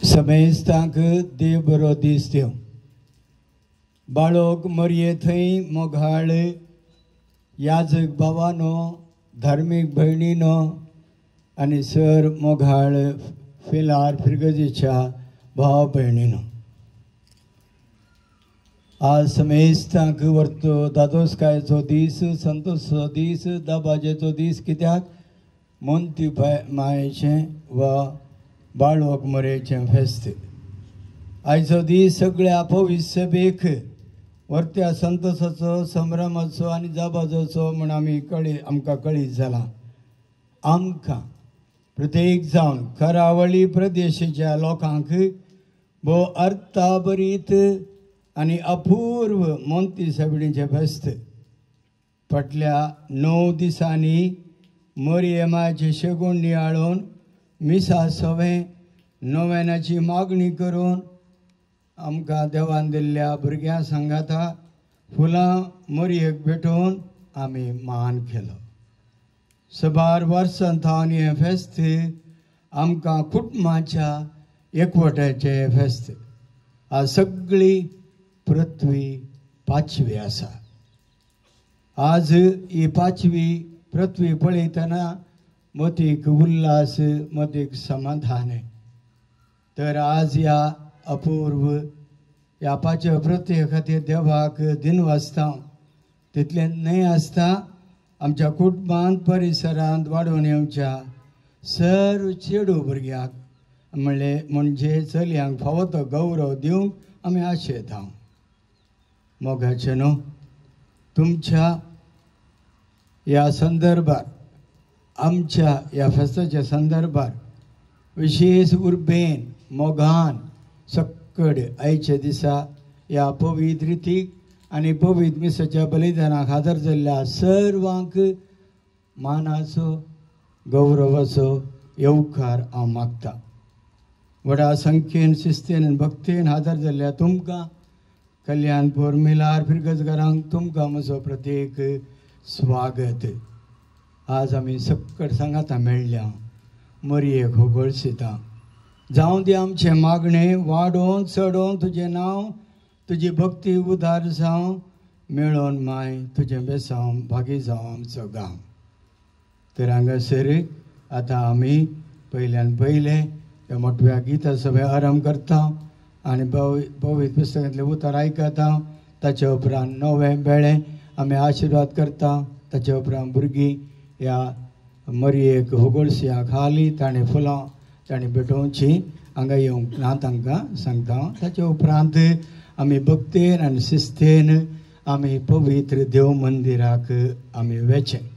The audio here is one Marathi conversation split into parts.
समेस्तांक देव बरो दीस दिवं. बाळोक मरये थंय मोघाळ याजक भावानो, धार्मीक भयणीनो आनी सर मोघाळ फिलार फिरगजीच्या भाव भयणीनो, आज समेस्तांक वर्तो दादोसकायचो दीस, संतोषचो दीस, दाबाजेचो दीस. कित्याक मोंती मायेचें वा बाळोक मरेचें फेस्त. आयचो दीस सगळ्या पवित्र सभेक वर्त्या संतोषाचो, संभ्रमाचो आनी जाबाजोचो म्हूण आमकां कळीत जाला. आमकां प्रत्येक जावन करावळी प्रदेशाच्या लोकांक भोव अर्थाभरीत आनी अपूर्व मोंती सभेचें फेस्त. फाटल्या 9 दिसांनी मरियमाचे शेगूण नियाळून मिसा सवें नोवेनाची मागणी करून आमकां देवान दिल्ल्या भुरग्यां सांगाता फुलां मरयेक भेटोवन आमी मान केलो. सबार वर्सांतावन हें फेस्त आमकां कुटुंबाच्या एकवटाचें फेस्त. आज सगळी पृथ्वी पांचवी आसा. आज ही पांचवी पृथ्वी पळयतना मतीक उल्हास, मतीक समाधान. तर आज ह्या अपूर्व ह्या पांचव्या पृथ्वे खातीर देवाक दिनवासता तितलें न्हय आसता. आमच्या कुटुंबांत परिसरांत वाडोवन येवच्या सर्व चेडू भुरग्यांक म्हणजे चलयांक फावो तो गौरव दिवंक आमी आशेता. मोगाचे न्हू, तुमच्या ह्या संदर्भात, आमच्या ह्या फेस्ताच्या संदर्भात विशेष उर्बेन मोगान सक्कड आयच्या दिसा ह्या पवित्र रितीक आनी पवित्र मिसाच्या बलिदानाक हाजर जाल्ल्या सर्वांक मानाचो, गौरवाचो येवकार हांव मागता. व्हडा संख्येन, शिस्तेन आनी भक्तेन हाजर जाल्ल्या तुमकां, कल्याणपूर मिलार फिरगजकारांक तुमकां म्हजो प्रत्येक स्वागत. आज आमी सक्कड सांगाता मेळ्ळ्या मरयेक होगळसिता. जावं दी आमचें मागणें वाडोवन चडोवन तुजें नांव, तुजी भक्ती उदार जावं, मेळोन माय तुजें बेसांव भागी जावं आमचो गांव. तर हांगासर आतां आमी पयल्यान पयलें ह्या मोठव्या गिता सभे आरंभ करता आनी पवित्र पुस्तकांतलें उतर आयकता. ताचे उपरांत नवें बेळें आमी आशिर्वाद करता. ताचे उपरांत भुरगीं ह्या मरयेक होगळसियाक हाली ताणें फुलां ताणें भेटोवची हांगा येवंक ना तांकां सांगता. ताचे उपरांत आमी भक्तेन आनी शिस्तेन आमी पवित्र देव मंदिराक आमी वचें.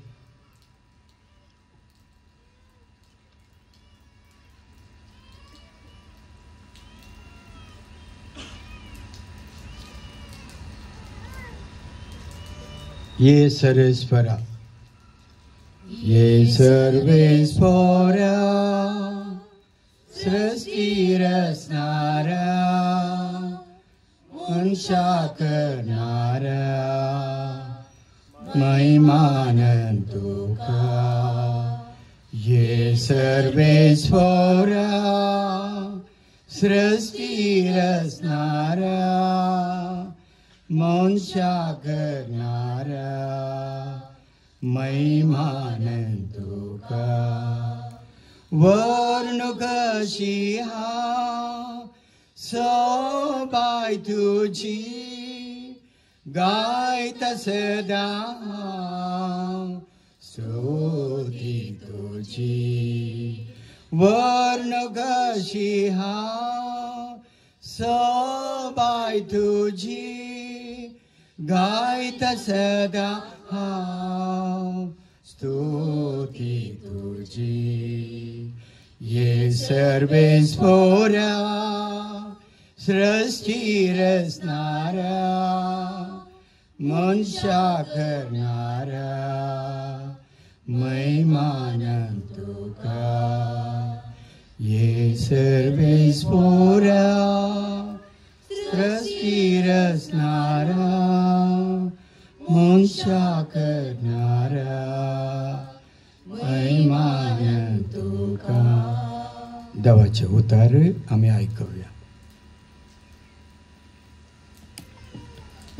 ये सर्वेस्परा, ये सर्वेस्परा, सृष्टी रचणारा, मनशा करणारा, महिमान तुका. ये सर्वेस्परा, सृष्टी रचणारा, मनशा करणारा, महिमान तुका. वर्ण कशी हा सोबाय तुझी, गायता सदा स्तुती तुझी. वर्ण कशी हा सोबाय तुझी, गायता सदा स्तुती तुझी. ये सर्वेस्परा, सृष्टी रचणारा, मनशा करणारा, महिमान तुका. ये सर्वेस्परा, सृष्टी रचणारा, मनशा करणारा, महिमान तुका. देवाचे उतार आम्ही ऐकूया.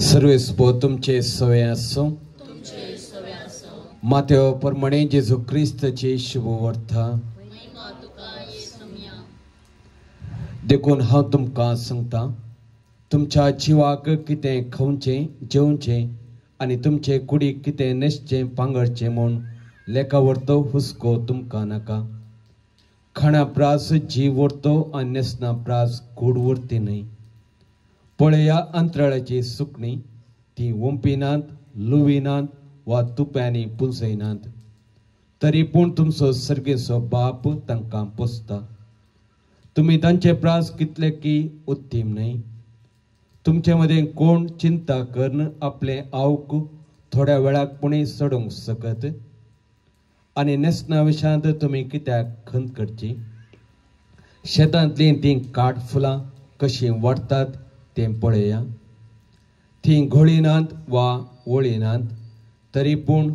सर्वेस्पो तुमचे सवे असो. मातेव प्रमाणे जेजू क्रिस्तचे शुभ वर्था देखून हांव तुमकां सांगता, तुमच्या जिवाक कितें खावचें जेवचें आनी तुमचे कुडीक कितें न्हेसचें पांगडचें म्हूण लेका व्हरतो हुस्को तुमकां नाका. खाणा प्रास जीव व्हरतो आनी न्हेसना प्रास कूड व्हरती न्हय. पळया अंतराळाची सुकणी, ती वंपिनात, लुविनात वा तुप्यांनी पुंजयनात, तरी पूण तुमचो सर्गेचो बाप तांकां पोसता. तुमी तांचे प्रास कितले की उत्तीम न्हय. तुमचे मदें कोण चिंता करन आपले आवक थोड्या वेळाक पुणे सोडूंक सकत, आनी न्हेसना विशांत तुमी कित्याक खंत करची. शेतांतलीं तीं काट फुलां कशीं वाडटात तें पळया. तीं घोळिनात वा वळिनात, तरी पूण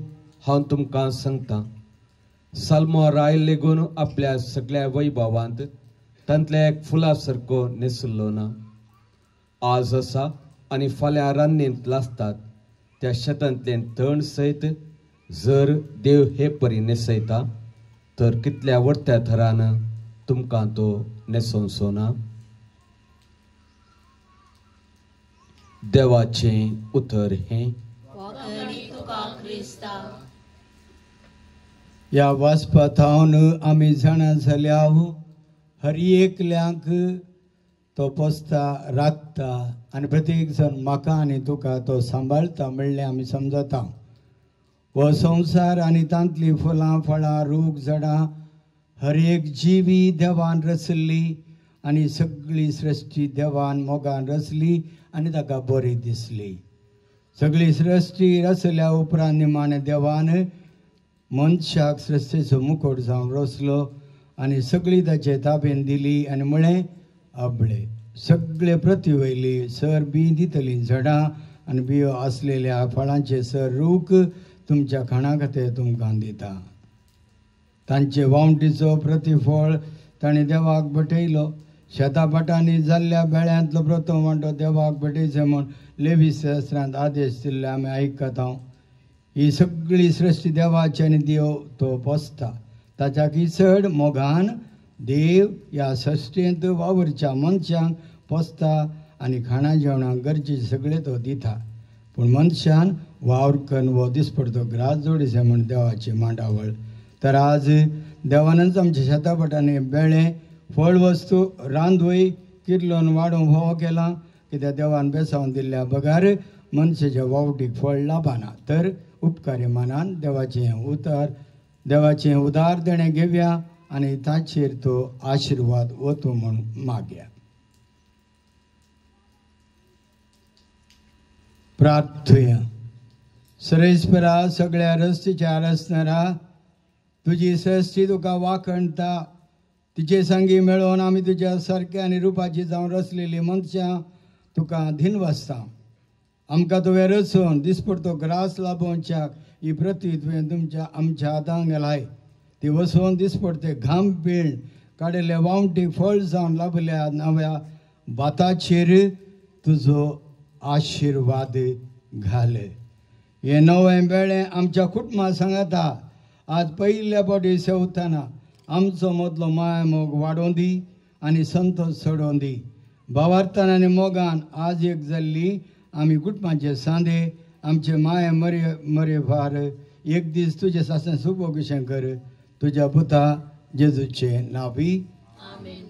हांव तुमकां सांगता, साल्मो राय लेगून आपल्या सगळ्या वैभवांत तांतल्या एक फुला सारको न्हेसुल्लो ना. आज आसा आनी फाल्यां रान्नींत लासतात त्या शेतांतलें तण सयत जर देव हे परी न्हेसयता, तर कितल्या वडत्या थरान तुमकां तो न्हेसोवचो ना. देवाचें उतर हें. या वाचपाथावन आमी जाणा जाल्याव हर एकल्यांक तो पोसता, राखता आनी प्रत्येक जण म्हाका आनी तुका तो सांबाळटा म्हणलें आमी समजता. हो संवसार आनी तांतली फुलां फळां रूख झाडां हर एक जिवी देवान रचल्ली आनी सगळी सृश्टी देवान मोगान रचली आनी ताका बरी दिसली. सगळी सृश्टी रचल्या उपरांत निमाणे देवान मनशाक सृश्टीचो मुकोट जावन रचलो आनी सगळी ताचे ताब्यान दिली आनी म्हळें अबळे. सगळे पृथ्वी वयली सर बी दितलीं झाडां आनी बियो आसलेल्या फळांचे सर रूख तुमच्या खाणा खातीर तुमकां दिता. तांचे वावंटीचो प्रतिफळ ताणें देवाक भेटयलो. शेता पटांनी जाल्ल्या बेळ्यांतलो प्रथम वांटो देवाक भेटयचो म्हूण लेवी शास्त्रांत आदेश दिल्ले आमी आयकता. ही सगळी सृश्टी देवाची आनी देव तो पोसता. ताच्या चड मोगान देव ह्या सृश्टेंत वावरच्या मनशांक पोसता आनी खाणा जेवणाक गरजेचें सगळें तो दिता. पूण मनशान वावर करून वो दिसपडतो ग्रास जोडिचें म्हूण देवाची मांडावळ. तर आज देवानच आमच्या शेता पटांनी बेळे फळ वस्तू रांदूय किर्लोन वाडोवंक फावो केला, कित्याक देवान बेसावन दिल्ल्या बगार मनशाच्या वावटीक फळ लाभना. तर उपकारी मानान देवाचें उदार देणें घेवया आनी ताचेर तो आशिर्वाद वतू म्हूण मागया. प्रार्थया. सरेस्परा सगळ्या रस्त्याच्या रचणारा तुजी सृश्टी तुका वाखणटा. तिचे संगी मेळोवन आमी तुज्या सारक्या आनी रुपाची जावन रचलेली मनशां तुका दिनवासता. आमकां तुवें रचून दिसपडतो ग्रास लाभोवच्याक ही पृथ्वी तुवें तुमच्या आमच्या हातांत घालाय. ती वचोवन दिसपडते घाम पिळ काडिल्ले वावंटी फळ जावन लाभल्या नव्या भाताचेर तुजो आशिर्वाद घाल. हे नवें बेळें आमच्या कुटुंबाक सांगता. आज पयल्या फावटी सेवताना आमचो मदलो माय मोग वाडोवन दी आनी संतोश सोडोवन दी. भावार्थान आनी मोगान आज एक जाल्ली आमी कुटुंबाचे सांदे आमचे माय मरे फार एक दीस तुजे सासन सुबो कशें कर. तुज्या पुता जेजूचे नांवी. आमेन.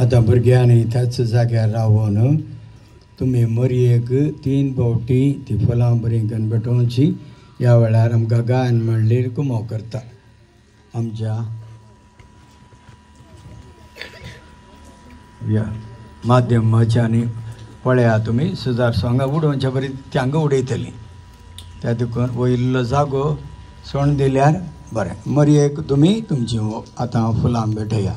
आतां भुरग्यांनी त्याच जाग्यार रावून तुमी मरयेक 3 फावटी ती फुलां बरी करून भेटोवची. ह्या वेळार आमकां गायन मंडळी कुमो करता. आमच्या या माध्यम मचांनी पळया तुमी सुजार सोंगा उडोवच्या बरी त्यांग उडयतली. त्या देखून वयल्लो जागो सोण दिल्यार बरें. मरयेक तुमी तुमची आतां फुलां भेटया.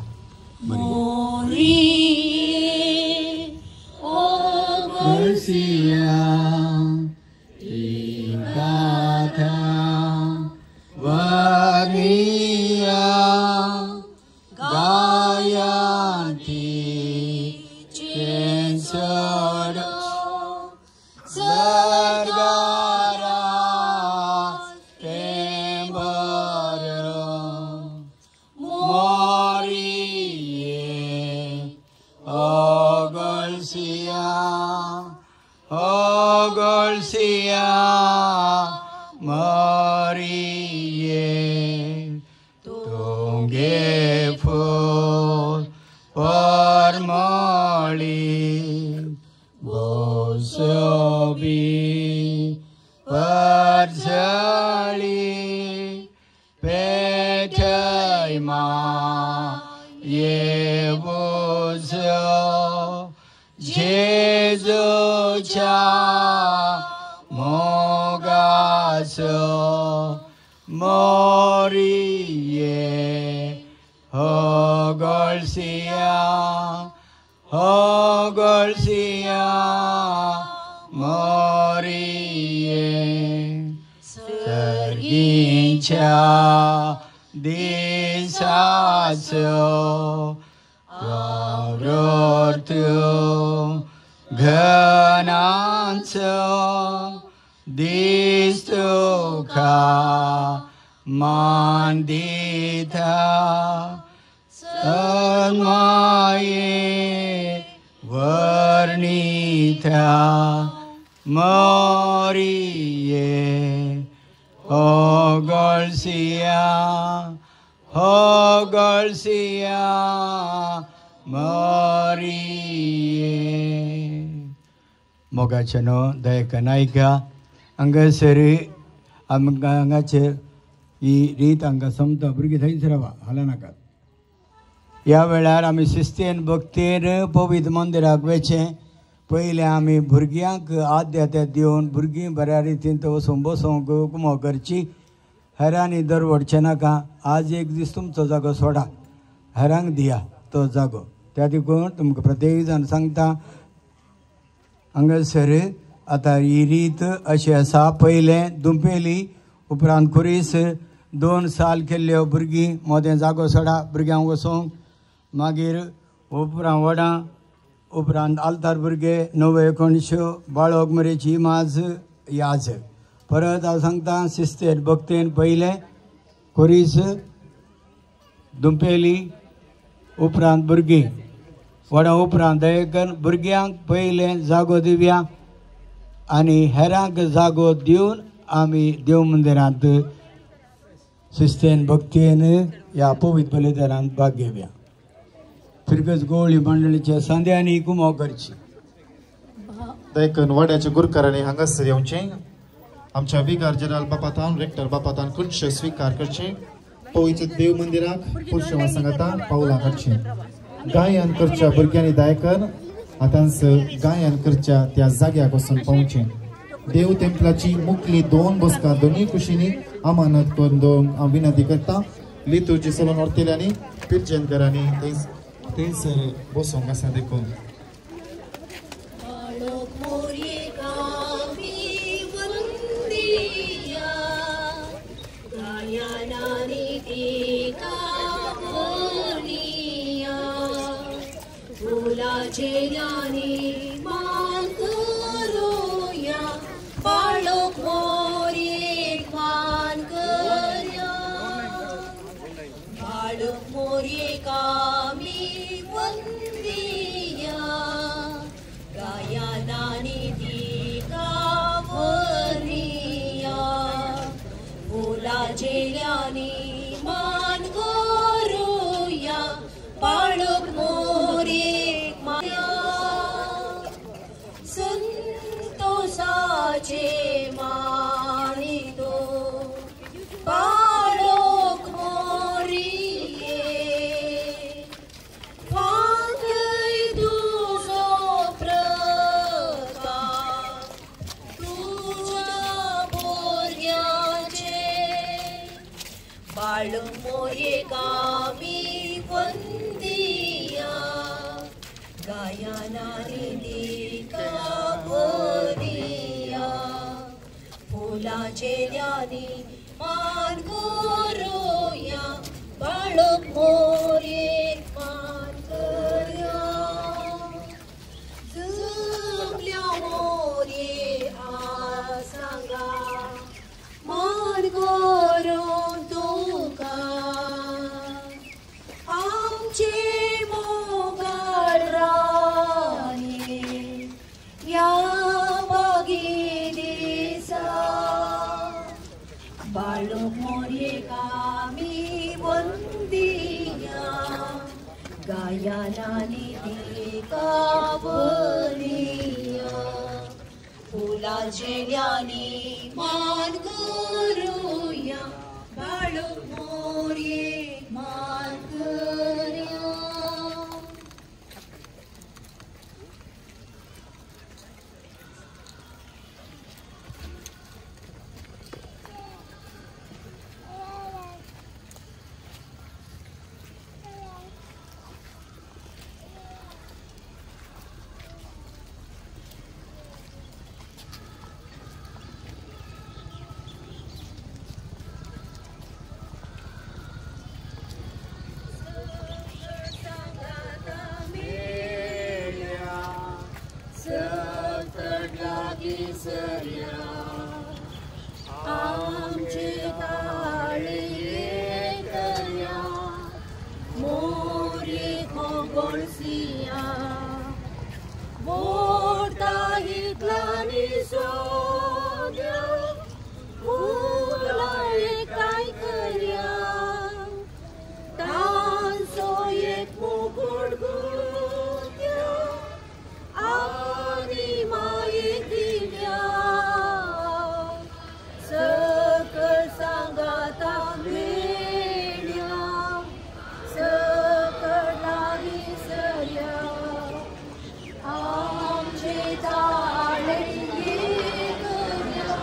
मोगाचेनो दयका नायिका हांगासर आमकां हांगाचेर ही रीत हांकां समता. भुरगीं थंयच रावा, हाला नाकात. ह्या वेळार आमी शिस्तेन भक्तेन पवित्र मंदिराक वचचें. पयलें आमी भुरग्यांक आद्य दिवन भुरगीं बऱ्या रितीन वचून बसोंक कुमो करची. हेरांनी दरवडचें नाका. आज एक दीस तुमचो जागो सोडा, हेरांक दिया तो जागो. त्या देखून तुमकां प्रत्येक जाण सांगता हांगासर आतां ही रीत अशी आसा. पयलें दुंपेली, उपरांत खुरीस, 2 साल केल्ल्यो भुरगीं मोदें जागो सोडा भुरग्यांक वचोंक. मागीर उपरांत वडां, उपरांत आलतार भुरगे, 9-19 बाळक मरेची माज याज. परत हांव सांगता शिस्तेन भक्तेन पयलें खुरीस, दुंपेली, उपरांत भुरगीं, वडां उपरांत दयेकन भुरग्यांक पयलें जागो दिवया आनी हेरांक जागो दिवन आमी देव मंदिरांत शिस्तेन भक्तेन ह्या पवित्र बलिदानांत भाग घेवया. फिरगत गवळी मंडळीच्या सांद्यांनी कुमो करची. देखून वड्याच्या गुरकारांनी हांगासर येवचें. आमच्या विकार जनरल बापातान रेक्टर बापातान खुर्श स्वीकार करचें. पवित्र देव मंदिराक पुरुष सांगाता पावलां काडचीं. गायन करच्या भुरग्यांनी दायकर आतांच गायन करच्या त्या जाग्याक वचून पावचें. देव टेंपलाची मुखली 2 बसका दोनूय कुशींनी अमानत करून दवरूंक हांव विनंती करता. लितूरची चलून व्हरतल्यांनी पिर्जेनकरांनी थंयसर बसोंक आसा. देखून मान गोरुया पाळक मोरे वंदिया गायना निधिका बोलिया फुलाचे ल्यानी मान गोरोया बाळक मोरे मान करया जमल्या मोरे आसांगा मान गोरो तुका आमचे मोगाळ राणे या बागी दिसा बाळक मोरे कामी वंदिया गायना निधिका बोलिया फुलाचे ल्यानी मान करूया बाळक मोरे मान करया आमचे काळे येतल्या मोरे गोगोळसिया मोठा हितलानी सोद्या फुला काय करया तांचो एक मुकुट गुत्या आनी माये दिल्या सकळ सांगाता मेल्या सकळ लागी सरया आमचे ताळे करया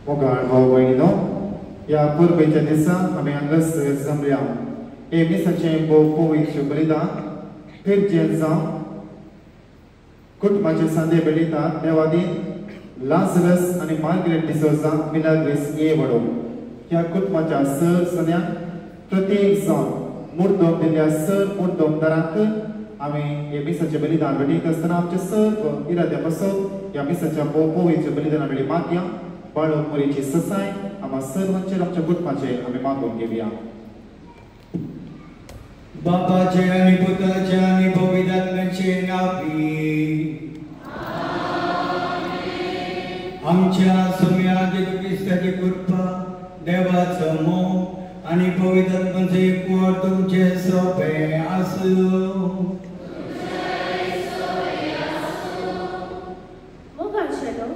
मोगाळ भाव भयणीनो, ह्या पुरबेच्या दिसा आमी हांगासर जमल्या हे मिसाचें पवित्र बलिदान फिरजें जावन कुटुंबाचे सांदे बेडितात देवादीन लाजरस आनी मार्गरेट डिसोजा मिलाग्रेस ये वडो ह्या कुटुंबाच्या सर सन्यांक प्रत्येक जावन मुर्दोम दिल्ल्या सर मुर्दोमदारांक आमी हे मिसाचे बलिदान बेडीत आसतना आमचे सर्व इराद्या पासून ह्या मिसाच्या पवित्र बलिदाना बेडी मागया बाळोक मोरीची ससाय आम्हा सर्वांचेर आमच्या कुटुंबाचे आमी मागून घेवया. बापाचे आणि पुत्राचे आणि पवित्र आत्म्याचे नावी आमच्या सम्या जेजू ख्रिस्ताची कृपा देवाचो मोग आणि पवित्र आत्म्याचे एकवट तुमचे सोबे आसूं. मोगाचेलो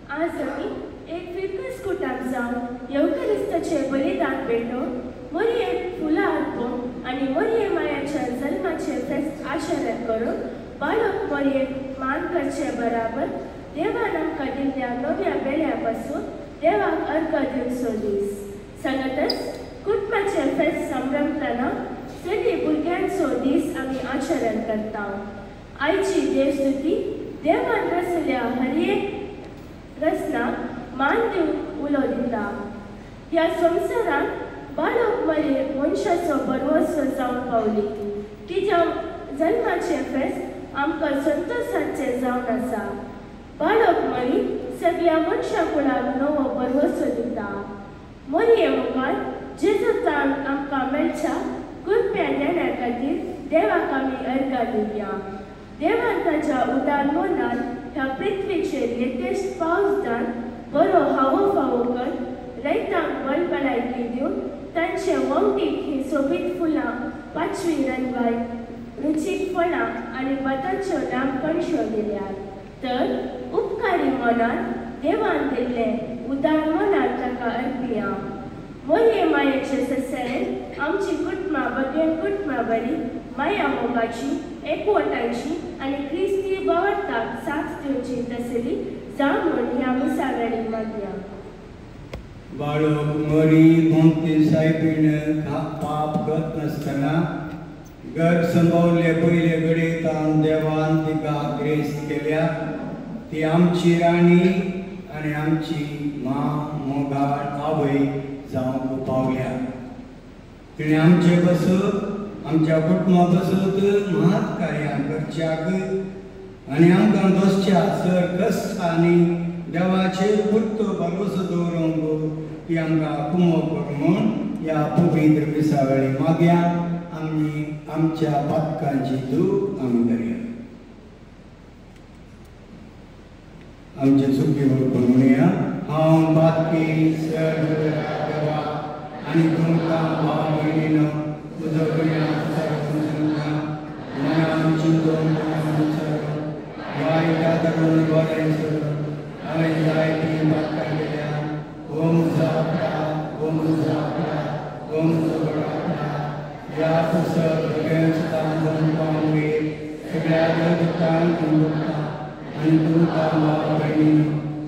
आज आमी एक फिरकस कुटाक जावन येवकरिस्ताचे बलिदान भेटोवन मोरयेक फुलां अर्पोवन आनी मोरये मायाच्या जल्माचे फेस्त आचरण करून बाळक मोरयेक मान करचे बराबर देवान आमकां दिल्ल्या नव्या बेड्या पासून देवाक अर्घ दिवचो दीस. सांगतच कुटुंबाचे फेस्त संभ्रमतना सगळी भुरग्यांचो दीस आमी आचरण करता. आयची देवस्तुती देवान रचल्या हर एक रचनाक मान दिवंक उलो दिता. ह्या संवसारांत बाळक मरे मनशाचो बरवसो जावन पावली. तिच्या जल्माचे फेस्त आमकां संतोशाचे जावन आसा. बाळक मरी सगळ्या मनशा कुळाक नवो बरवसो दिता. मोरये मुखार जेजू ताण आमकां मेळच्या कृप्या देण्या खातीर देवाक आमी अर्घ दिवया. देवान ताच्या उदार मोनान ह्या पृथ्वीचेर लेटेस्ट पावस दान बरो हावो फावो कर रैतांक बळबळायकी दिवन तांचे वंटीक ही सोबीत फुलां पाचवी रनवाय रुचीक फळां आनी बदाच्यो लांब कणश्यो दिल्यात. तर उपकारी मनान देवान दिल्ले उदार मनान ताका अर्पिया. मोरये मायेचे ससेरेन आमची कुटुंबां बगेन कुटुंबां बरी माया मोगाची एकवटाची आनी क्रिस्ती बवरताक साथ दिवची तसली जावं म्हूण ह्या मिसावेळी मागया. बाळक मरी कोणती सायबीण पाप करत नसतना घर संभवले पयले घडयेतान देवान तिका ग्रेस केल्या. ती आमची राणी आनी आमची मोगाळ आवय जावंक पावल्या. तिणें आमचे बसत आमच्या कुटुंबा बसत महात कार्यां करच्याक आनी आमकां बसच्या सर कश्टांनी देवाचेर पुर्तो भरवसो दवरूंक ती आमकां कुमो कर म्हूण ह्या पवित्र दिसावेळी मागया. आमी आमच्या पातकांची दूख आमी करया. आमचे सुखी वळखून म्हणया हांव पातकी सर देवा आनी तुमकां भाव भयणीनो तुजो कल्याण मनान चिंतून वायटा धरून बरें करून हांवें जायतीं पातकां केल्या. ओम जापरा ओम जापरा ओम जापरा या पुस्तक सगळ्यांक पावंगे सगळ्या जगतांक दुखता आनी तुमकां भाव भयणी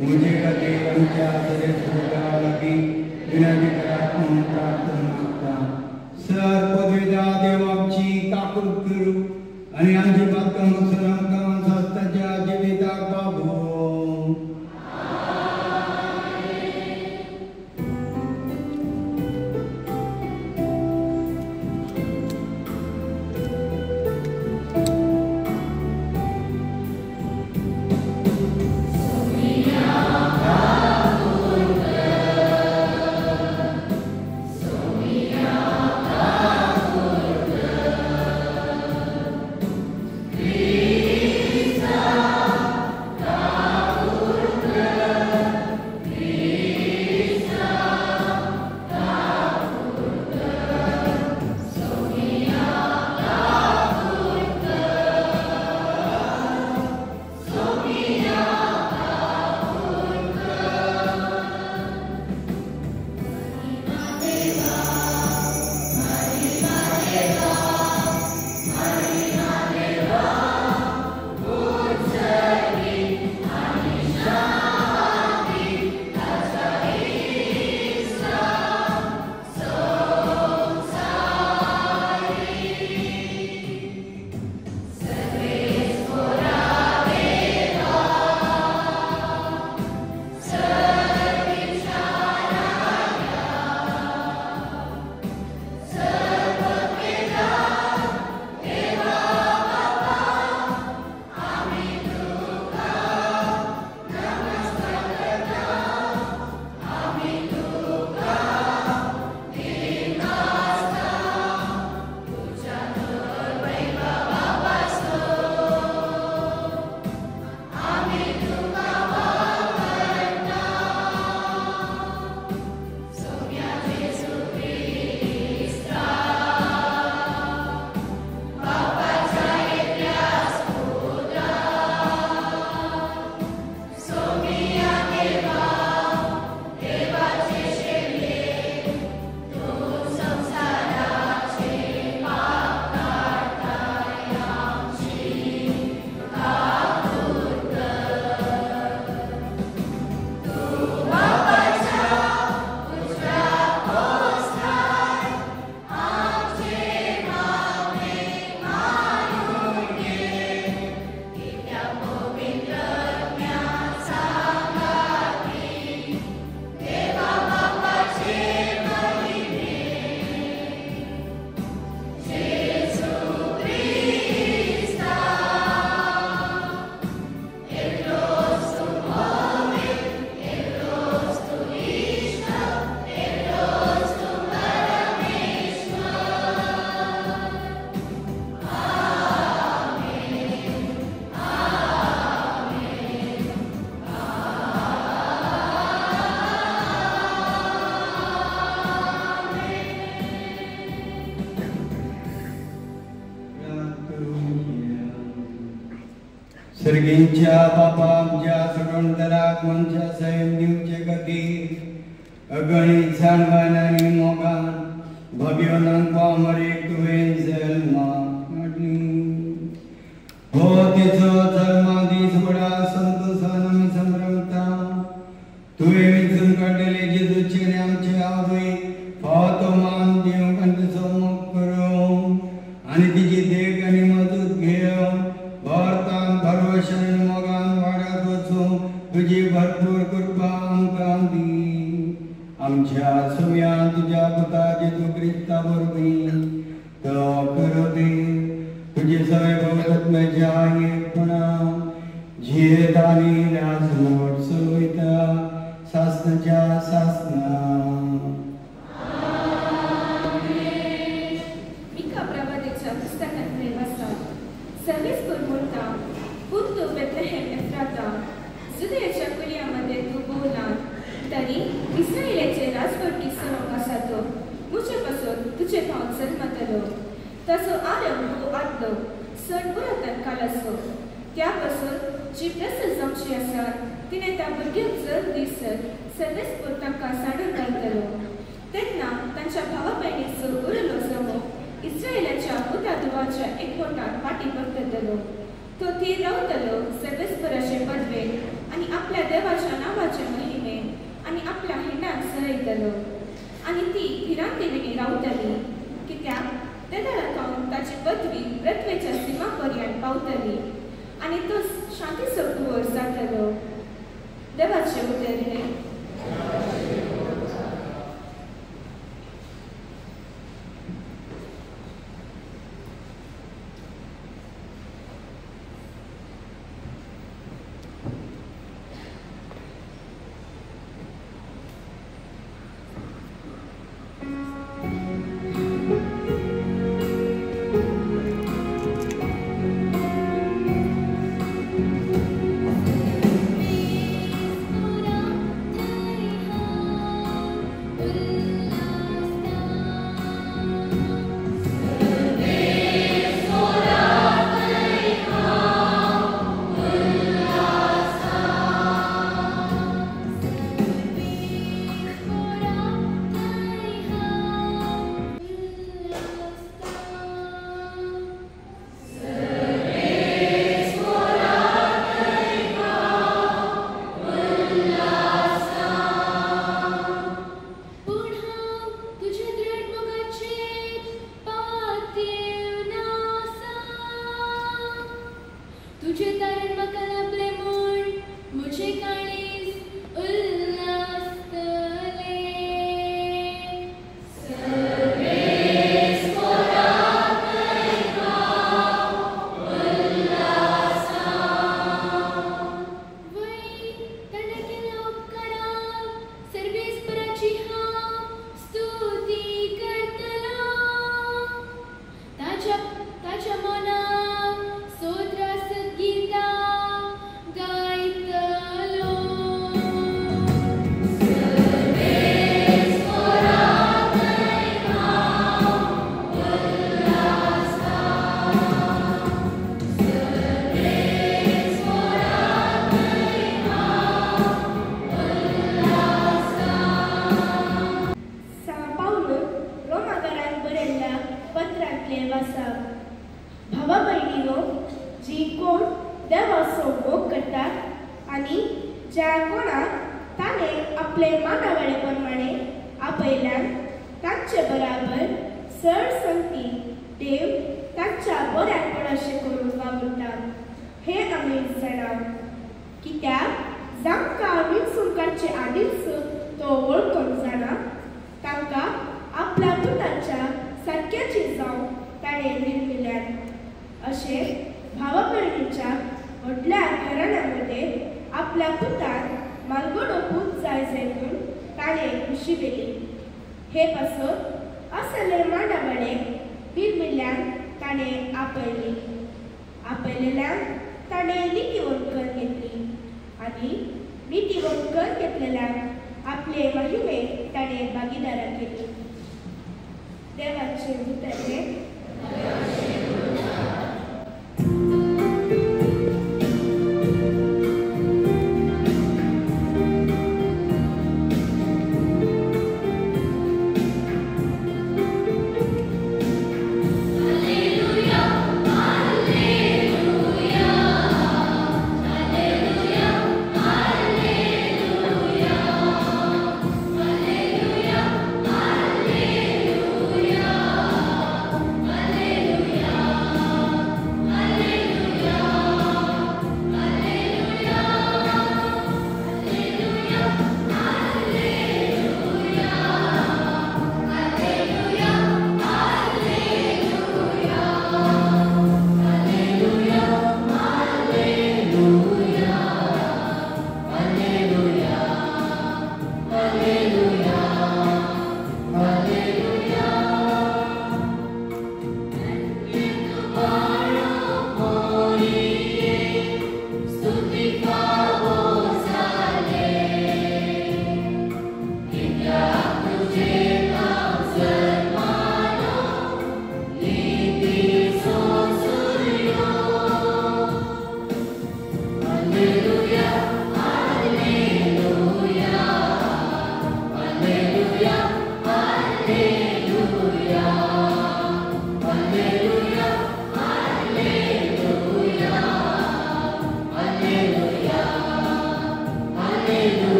म्हजे खातीर आमच्या सदस्या लागीं विनंती करात म्हणून प्रार्थना मागता. सर पदवीदा देवाची काकूट करूं आनी आमची पातकां बसून आमकां स्वस्ताच्या जिविताक बाबू. सर्गींच्या बापांच्या सोडोणदराक मनशा सैम दिवचे खातीर अगणित साणवान आनी मोगान भगवंतान पामरेक तुवें जल्मा हाडली. हो तिचो जल्मा दीस बडा संतोषान आमी संभ्रमता. तुवें वेंचून काडलेले जेजूचे आमचे आवय फावो मान दिवंक आनी तिचो मोग करूं आनी तिची देख आनी मदत घेवं. भारतान भरवशान मोगान वाड्यात वचूं तुजी भरपूर कृपा आमकां दी. आमच्या सुम्यान तुज्या पुता जेजू क्रिस्ता वरवीं तो करूं दी. तुजे सगळे भगवत्म्याच्या एकपणान जियेत आनी राजमोट चलयता सासणाच्या सासणां. मिका प्रवादीच्या पुस्तकांतले वाचा. सर्वेस म्हणटा पूण तूं बेथलेहेम एफ्राता जुदेयाच्या कुळयामध्ये तूं बोवला तरी इस्रायेलाचे राजवटी सरोक आसा तो मुजे पासून तुजे भाव जल्मतलो. ताचो आरंभ तूं आदलो सण पुरातन काळाचो. त्या पासून जी प्रसन्न जावची आसा तिणें त्या भुरग्यांक जर दिसर सर्वेस्पूर तांकां साडून घालतलो. तेन्ना तांच्या भावा भयणीचो उरलो समूह इस्रायेलाच्या पुताधुवाच्या एकवटान फाटी परततलो. तो थंय रावतलो सर्वेस्पराचे पदवेन आनी आपल्या देवाच्या नांवाचे महिमेन आनी आपल्या हिंडाक सलयतलो. आनी ती भिरांतेणी रावतली कित्याक तेदाळकावन ताची पदवी पृथ्वेच्या सिमा पर्यंत पावतली आनी तो शांतीचो कुंवर जातलो. देवाचे उतर हे. देवाचे उतर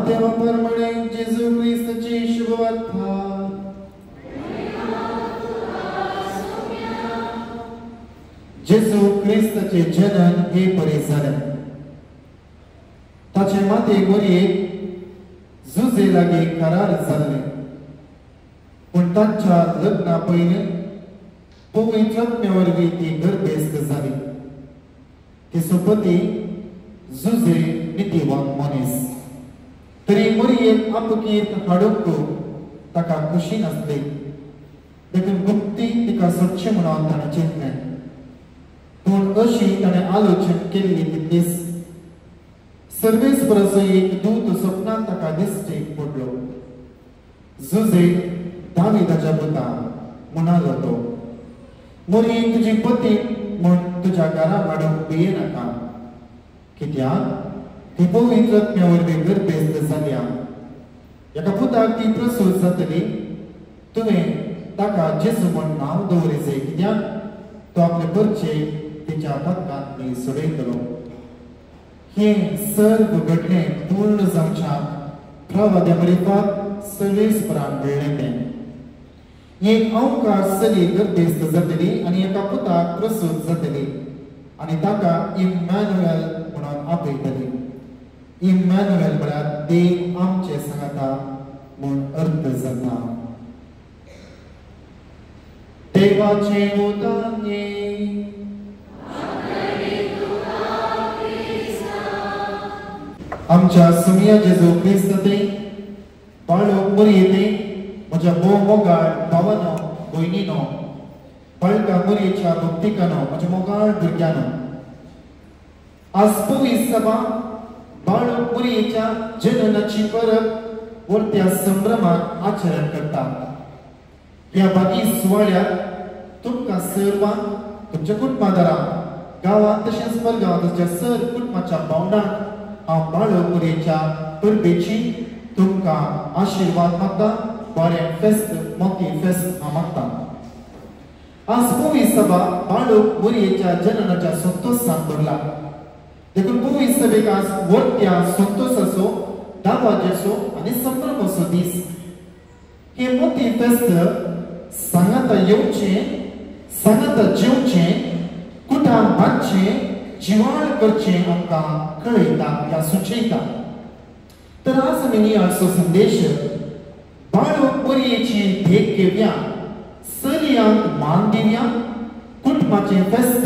देवा परमणे जेजू ख्रिस्ताची शुभवार्ता जेजू ख्रिस्ताचे जनन हे बरे झाले ताचे माते गोरयेक जुजे लागी करार जाल्ले पण तांच्या लग्ना पयलीं पवित्रात्म्या वरवीं ती गर्भेस्त जाली तिचो पती जुजे नितीवान मनीस तरी मोरयेक आपकीत हाडूंक ताका खुशी नासली देखून गुप्ती तिका सोडचें म्हणून ताणें चिंतलें पूण अशी ताणें आलोचन केल्ली तितलीच सर्वेस्पराचो एक दूत स्वप्नांत ताका दिश्टीक पडलो जुजे दाविदाच्या पुता म्हणालो तो मोरये तुजी पती म्हूण तुज्या घरा हाडूंक भियेनाका कित्याक ती पवित्रात्म्या वरवीं गर्भेस्त जाल्या एका पुताक ती प्रसूत जातली तुवें ताका जेजू म्हूण नांव दवरिजे कित्याक तो आपले परचे तिच्या पदकांतली सोडयतलो हे सर्व घडलें पूर्ण जावच्या प्रवाद्या बरयतात सर्वेस्परान घडलें तें एक अंकार सली गर्भेस्त जातली आनी एका पुताक प्रसूत जातली आनी ताका इम्मॅन्युएल म्हणून आपयतली इम्मॅन्युएल म्हळ्यार देव आमचे सांगता म्हूण अर्थ जाता देवाचे उदाने आमच्या सुमिया जेजू ख्रिस्त ते बाळूक मोरये म्हज्या मोगाळ भावानो भयणीनो बाळका मोरयेच्या भक्तिकानो म्हज्या मोगाळ भुरग्यानो आज पवित्र सभा बाळूक मोरयेच्या जननाची परब व्हरत्या संभ्रमात आचरण करता ह्या बागी सुवाळ्यात तुमकां सर्वांक तुमच्या कुटुंबादारांक गांवांत तशेंच परगांवांत तुमच्या सर कुटुंबाच्या भावंडांक हांव बाळूक मोरयेच्या परबेची तुमकां आशिर्वाद मागता बरें फेस्त मोठी फेस्त हांव मागता आज पवित्र सभा बाळूक मोरयेच्या जननाच्या संतोशान भरला देखून पवित्र सभेक आज व्हरत्या संतोशाचो दावाजेचो आनी संभ्रमाचो दीस हे मोठी फेस्त सांगाता येवचें सांगाता जेवचें कुटाम बांदचें जिवाळ करचें आमकां कळयता या सुचयता तर आज आमी नियाळसो संदेश बाळूक मोरयेची भेट घेवया सरियांक मान दिवया कुटुंबाचें फेस्त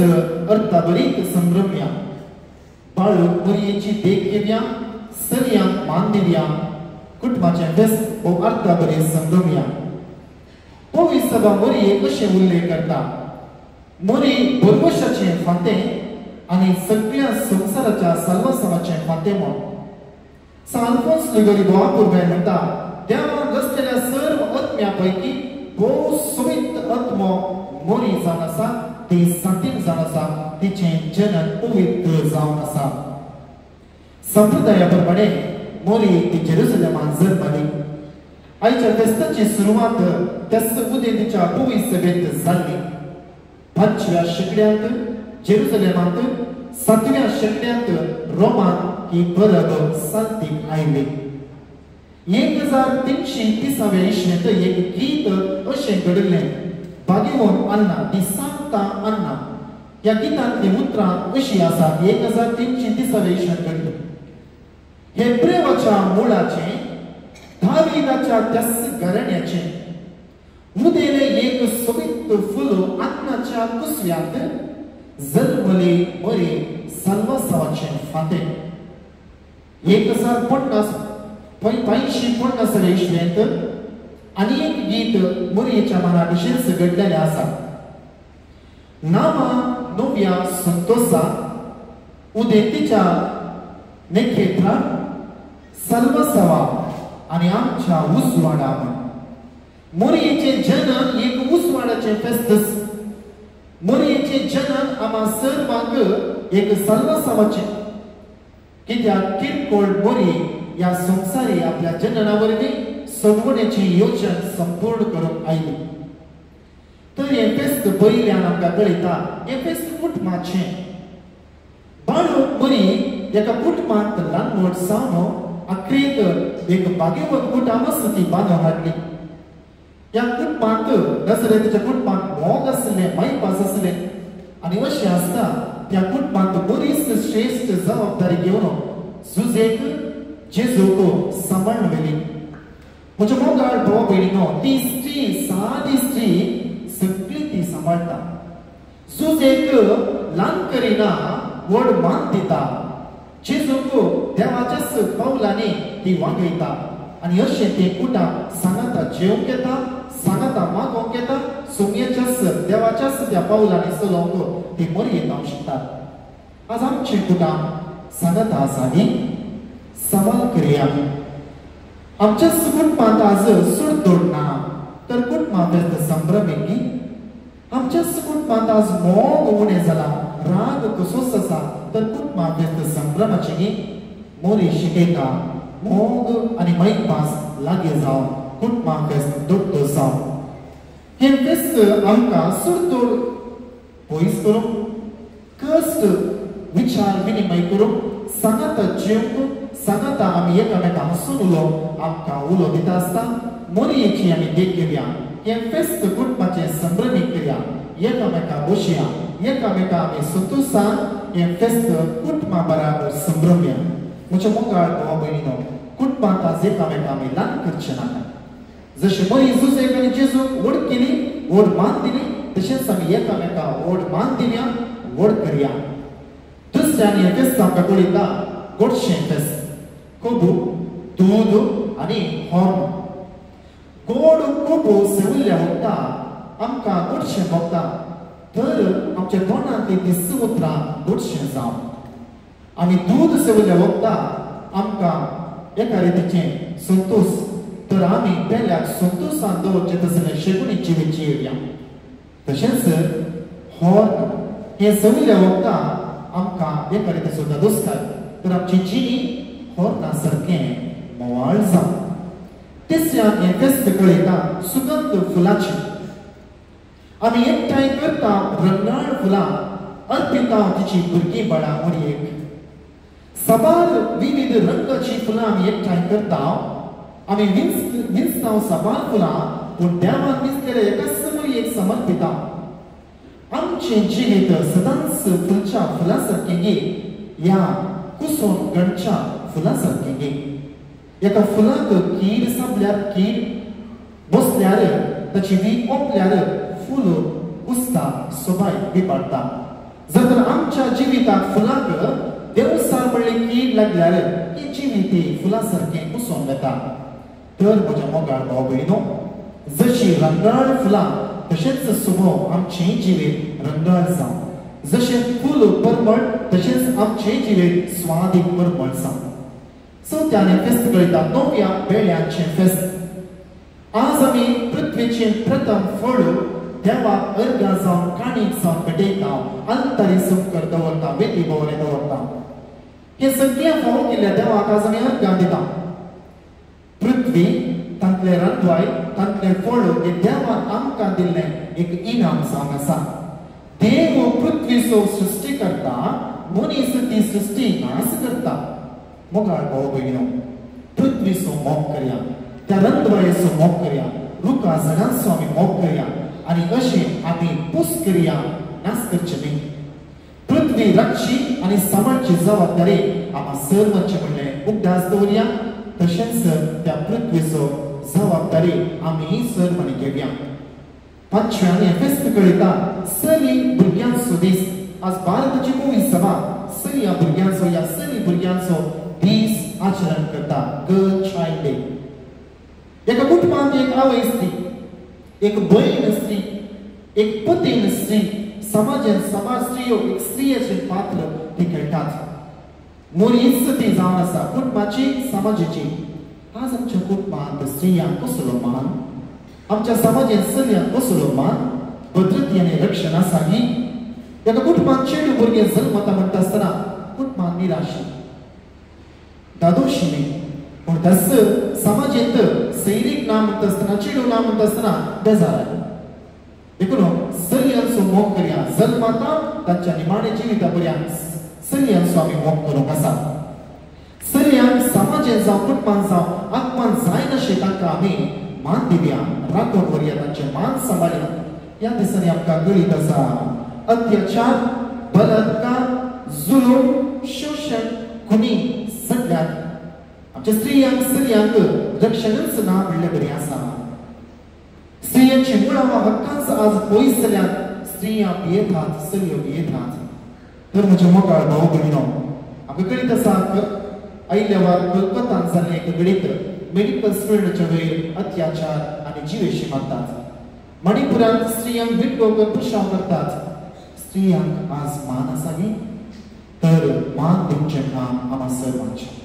अर्थाबरीक संभ्रमया बाळूक मोरयेची भेट घेवया सरियांक मान दिवया कुटुंबाचें फेस्त हो अर्थाबरीक संभ्रमया पवित्र सभा मोरयेक अशें उल्लेख करता मोरी बरवशाचें फातें आनी सगळ्या संवसाराच्या साल्वासावाचें फातें म्हूण साल्फोन्स ग्रिगोरी बोवापुर्बे म्हणटा देवान रचलेल्या सर्व आत्म्या पैकी भोव सोबीत आत्मो मोरी जावन आसा ती सांतीन जावन आसा तिचें जनन पवित्र जावन आसा संप्रदाया प्रमाणे मोरी ती जेरुसलेमांत जल्मली आयच्या फेस्ताची सुरवात तेच उदें तिच्या पवित्र सभेंत जाल्ली 5व्या शेंकड्यांत जेरुसलेमांत 7व्या शेंकड्यांत रोमान ही परब सांतीक आयली 1330व्या इश्वेंत एक गीत अशें घडलें बागिवोन अन्ना दी सांता अन्ना ह्या गितांतली उतरां अशीं आसा 1330व्या इश्वेंत घडली हेब्रेवाच्या मुळाचें दाविदाच्या त्याच घराण्याचें उदेले एक सोबीत फूल अन्नाच्या कुसव्यांत जल्मले मोरे साल्वासावाचें फातें 1550 इश्वेंत आनी एक गीत मोरयेच्या मना विशेष घडलेलें आसा नामा नव्या संतोसा उदेतीच्या नेखेत्रा साल्वासावा आनी आमच्या उसवाडा मोरयेचें जनन एक उसवाडाचें फेस्त मोरयेचें जनन आम्हा सर्वांक एक साल्वासावाचें कित्याक किरकोळ मोरये ह्या संवसारी आपल्या जनना वरवीं सगवणेचें योजन संपूर्ण करूंक आयली तर हें फेस्त पयल्यान आमकां कळयता हें फेस्त कुटुंबाचें बाळूक मोरी एका कुटुंबांत ल्हान व्हड जावन अखेरीत एक बागेवर कुटामस ती बांधून हाडली या कुटुंबांत नजरेच्या कुटुंबांत मोग असले माईपास असले आणि अशें आसता त्या कुटुंबांत बरीच श्रेष्ठ जबाबदारी घेवन झुजेक जेजूक सांबाळून व्हेली म्हज्या मोगाळ भाव भयणीनो ती स्त्री सादी स्त्री सगळी ती सांबाळटा झुजेक ल्हान करिना व्हड मान दिता जेजूक देवाच्याच पावलांनी ती वागयता आणि अशें ते कुटां सांगाता जेवंक येता सांगाता मागोवंक येता सुमयेच्याच देवाच्याच त्या पावलांनी चलोवंक ती बरी येवंक शकतात आज आमचें कुटां सांगाता आसा न्ही सवाल करया आमच्या कुटुंबांत आज सुडतोड ना तर कुटुंबांत संभ्रम न्ही आमच्या कुटुंबांत आज मोग उणें जाला राग कसोच आसा तर कुटुंबांत संभ्रमाची न्ही मोरी शिकयता मोग आणि मैपास लागे जावं कुटुंबांत दोट्टो जावं हे फेस्त आमकां सुडतोड पयस करूंक कश्ट विचार विनिमय करूंक सांगाता जेवंक सांगाता आमी एकामेकां हसून उलोवप आमकां उलो दिता आसता मोरयेची आमी देख घेवया हे फेस्त कुटुंबाचे संभ्रमीत करया एकामेकां बसया एकामेकां आमी संतोशान हे फेस्त कुटुंबा बराबर संभ्रमया म्हज्या मोगाळ भाव भयणीनो कुटुंबांत आज एकामेकां आमी ल्हान करचें नाका जशें मरी झुजेक आनी जेजूक व्हड केली व्हड मान दिली तशेंच आमी एकामेकां व्हड मान दिवया व्हड करया दुसऱ्यान हे फेस्त आमकां कळयता गोडशें फेस्त कोबू दूद आनी हॉर्न गोड कोबू सेविल्ल्या वखदा आमकां गोडशें भोगता तर आमच्या तोंडांतली ती सुत्रां गोडशें जावं आमी दूद सेविल्ल्या वखदा आमकां एका रितीचें संतोश तर आमी पेल्याक संतोशान दवरचें तसलें शेगुणी जिवीत जियेवया तशेंच हॉर्न हे सेविल्ल्या वखदा आमकां एका रितीचो दोस्ताय तर आमची जिणी हॉर्ना सारकें मोवाळ जावं तिसऱ्यान हें फेस्त कळयता सुगंध फुलांची आमी एकठांय करता रंगाळ फुलां अर्पिता तिची भुरगीं बाळां मोरयेक सबार विविध रंगाची फुलां आमी एकठांय करता आमी विंचतांव सबार फुलां पूण देवान विंचलेल्या एकाच मोरयेक समर्पिता आमचें जिवीत सदांच फुलच्या फुलां सारकें गे या कुसोन गणच्या फुलां सारकें गे एका फुलाक कीड सापल्यार कीड बसल्यार ताची वी ओंपल्यार फूल कुसता सोबाय बिबाडटा जर तर आमच्या जिविताक फुलाक देवसार म्हणली कीड लागल्यार ही जिवीत फुलां सारकें कुसोन वता तर म्हज्या मोगाळ भाव भयणो जशी रंगाळ फुलां तशेंच स्वभाव आमचें जिवीत रंगाळ जावं जशें फूल परमळ तशेंच आमचें जिवीत स्वादीक परमळ जावं चवथ्यान फेस्त कळयता नव्या बेळ्यांचें फेस्त आज आमी पृथ्वीचें प्रथम फळ देवाक अर्गां जावन काणीक जावन पेटयता अंतरी सुकर दवरता वेती बोवरे दवरता हे सगळ्या फावो केल्ल्या देवाक आज आमी अर्गां दिता पृथ्वी तांतले रांदवाय तांतले फळ हे देवान आमकां दिल्लें एक इनाम जावन आसा देव पृथ्वीचो सृष्टी करता मनीस ती सृष्टी नाश करता मोगाळ भाव भयणीनो पृथ्वीचो मोग करया त्या रंदवायेचो मोग करया रुखां झाडांचो आमी मोग करया आनी अशें आमी पूस करया नाश करचें न्ही पृथ्वी रक्षी आनी सांबाळची जबाबदारी आमी सर्वांचे म्हणलें उगडास दवरया तशेंच त्या पृथ्वीचो जबाबदारी आमी सर्वांनी घेवया पांचव्यान हें फेस्त कळयता सली भुरग्यांचो दीस आज भारताची पोवीस सभा सली ह्या भुरग्यांचो ह्या सली भुरग्यांचो दीस आचरण करता गर्ल चाइल्ड डे एका कुटुंबांत एक आवय आसली एक भयण आसली एक पतीन आसली समाजान समाज स्त्रियो एक स्त्रियेचें पात्र ती खेळटात मोरीच ती जावन आसा कुटुंबाची समाजाची आज आमच्या कुटुंबांत स्त्रियांक कसलो मान आमच्या समाजान चलयांक कसलो मान भद्रती आनी रक्षण आसा न्ही एका कुटुंबांत चेडूं भुरगें जल्मता म्हणटा आसतना कुटुंबांत निराशी दादोशी पूण तस समाजांत सैरीक ना म्हणटा आसतना चेडूं ना म्हणटा आसतना बेजार देखून चलयांचो मोग करया जल्मता तांच्या निमाणे जिविता पर्यंत चलयांचो आमी मोग करूंक आसा चलयांक स्त्रियांक समाजें जावं कुटुंबान जावं आत्मान जायना अशें तांकां आमी मान दिवया राखण करुया तांचे मान सांबाळया ह्या दिसांनी आमकां कळीत आसा अत्याचार बलात्कार जुलूम शोषण खुनी सगळ्याक आमच्या स्त्रियांक रक्षणच ना म्हणलें बरें आसा स्त्रियांची मुळावा हक्कांच आज पयस जाल्यात स्त्रियां भियेतात चलयो भियेतात तर म्हज्या मोगाळ भाव भयणो आमकां कळीत आसा आयिल्ल्या वार कोलकातान जाल्ले एक घडीत मेडिकल स्टुडंटाच्या वयर अत्याचार आनी जिवेशी मारतात मणिपुरांत स्त्रियांक विडो करून पुशाव करतात स्त्रियांक आज मान आसा न्ही तर मान दिवचें काम आम्हा सर्वांचें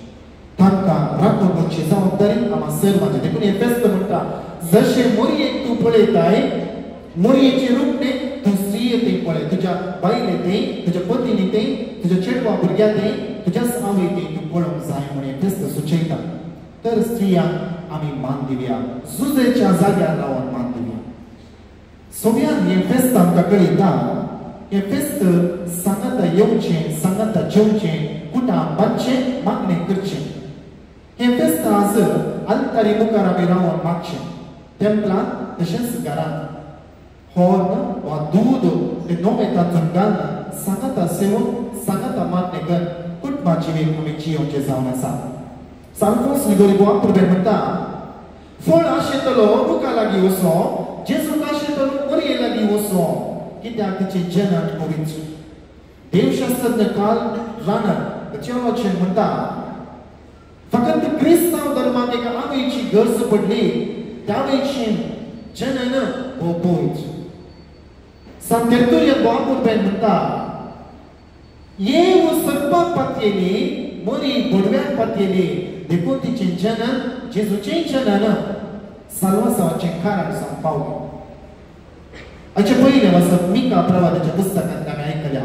तांकां राखण करची जबाबदारी आम्हा सर्वांची देखून हे फेस्त म्हणटा जशे मोरयेक तूं पळयताय मोरयेचें रूप न्ही तूं स्त्रिये पळय तुज्या बायले ते तुज्या पत्नी ते तुज्या चेडवा भुरग्या ते तुज्या आवय ते तूं पळोवंक जाय म्हण हे फेस्त सुचयता तर स्त्रियांक आमी मान दिवया जुजेच्या जाग्यार रावन मान दिवया सोम्यान हे फेस्त आमकां कळयता हे फेस्त सांगाता येवचें सांगाता जेवचें कुटांबाचें मागणें करचें हे फेस्त आज आल्तारी मुखार आमी रावन मागचें टेंपलांत तशेंच घरांत हॉर्न वा दूद ते नवे तातूंत घालून सांगाता सेवून सांगाता मागणें कर कुटुंबाची वेग आमी जियोवचें जावन आसा सांफोस निगोरी बोवापुरबे म्हणटा फळ आशेतलो रुखा लागीं वचो जेजूक आशेतलो मोरये लागीं वचो कित्याक तिचे जनन पवित्र देवशास्त्रज्ञ कार्ल रानर थियोलॉजियन म्हणटा फकत क्रिस्तांव धर्माक एका आवयची गरज पडली त्या वेळची जनन हो पवित्र सांत तेर्तुलियन बोवापुरबे म्हणटा येव सर्पाक पातयेली मोरी बडव्याक पातयेली देखून तिचे जनन जेजूचें जनन साल्वासावाचें कारण जावन पावलें हाचे पयले वचत मिका प्रवादाच्या पुस्तकांत आमी आयकल्या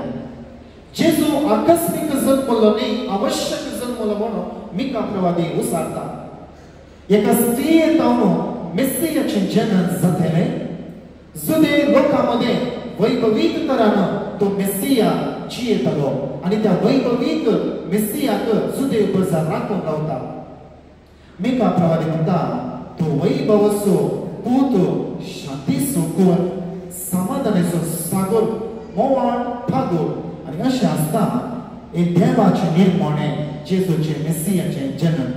जेजू आकस्मिक जल्मलो न्ही आवश्यक जल्मलो म्हणून मिका प्रवादी उसारता एका स्त्रिये तावन मेस्सियाचें जनन जातलें जुदे लोकांमध्ये वैभवीक तरान तो मेस्सिया जियेतलो आनी त्या वैभवीक मेस्सियाक जुदे प्रजा राखून रावता मिका प्रवादी म्हणटा तो वैभवसो पूत शांती सोकून समाधानाचो सागर मोवाळ फागोर आनी अशें आसता एक देवाचें निर्माणें जेजूचें मेस्सियाचें जनन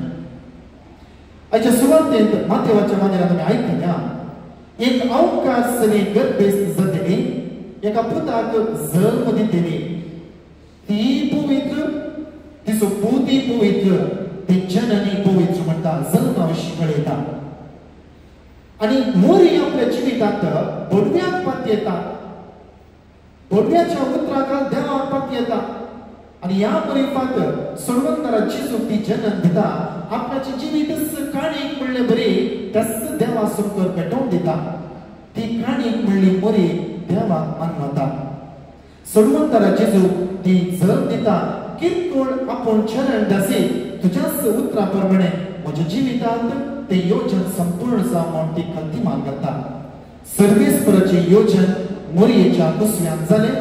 हाच्या सुवातेंत मातेवाच्या मंदिरांत आमी आयकल्या एक अवकाशनी गर्भेस्त जातली एका पुताक जल्म दितली ती पवित्र तिचो पुती पवित्र ती जननी पवित्र म्हणटा जल्मा विशीं कळयता आनी मोरी आपल्या जिवितांत बडव्याक पातयेता बडव्याच्या उतराक देवाक पातयेता आनी ह्या परिपाक सोडवंतरा जेजूक ती जनन दिता आपल्याचें जिवीतच काणीक म्हणलें बरी त्याच देवा सुकर पेटोवन दिता ती काणीक म्हणली मोरी देवाक मानवता सोडवंतरा जेजू ती जल्म दिता किरकोळ आपूण चरण दासी तुज्याच उतरा प्रमाणे म्हज्या जिवितांत ते योजन संपूर्ण जावं म्हूण ती खंती मागता सर्वेस्पराचें योजन मोरयेच्या कुसव्यान जालें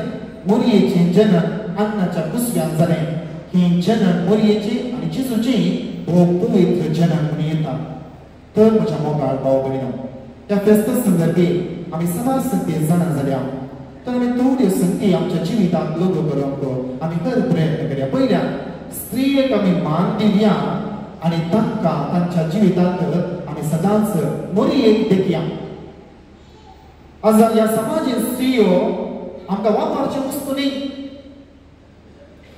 मोरयेचें जनन अन्नाच्या कुसव्यान जालें ही जनन मोरयेची आनी जेजूची हो पवित्र जनन म्हणून येता तर म्हज्या मोगाळ भाव भयणो त्या फेस्ता संदर्भी आमी सदां संगती जाणा जाल्या तर आमी थोड्यो संगती आमच्या जिवितांत लागू करूंक आमी हर प्रयत्न करया पयल्यार स्त्रियेक आमी मान दिवया आनी तांकां तांच्या जिवितांत आमी सदांच मोरयेक देखया आज ह्या समाजीन स्त्रियो आमकां वापरच्यो वस्तू न्ही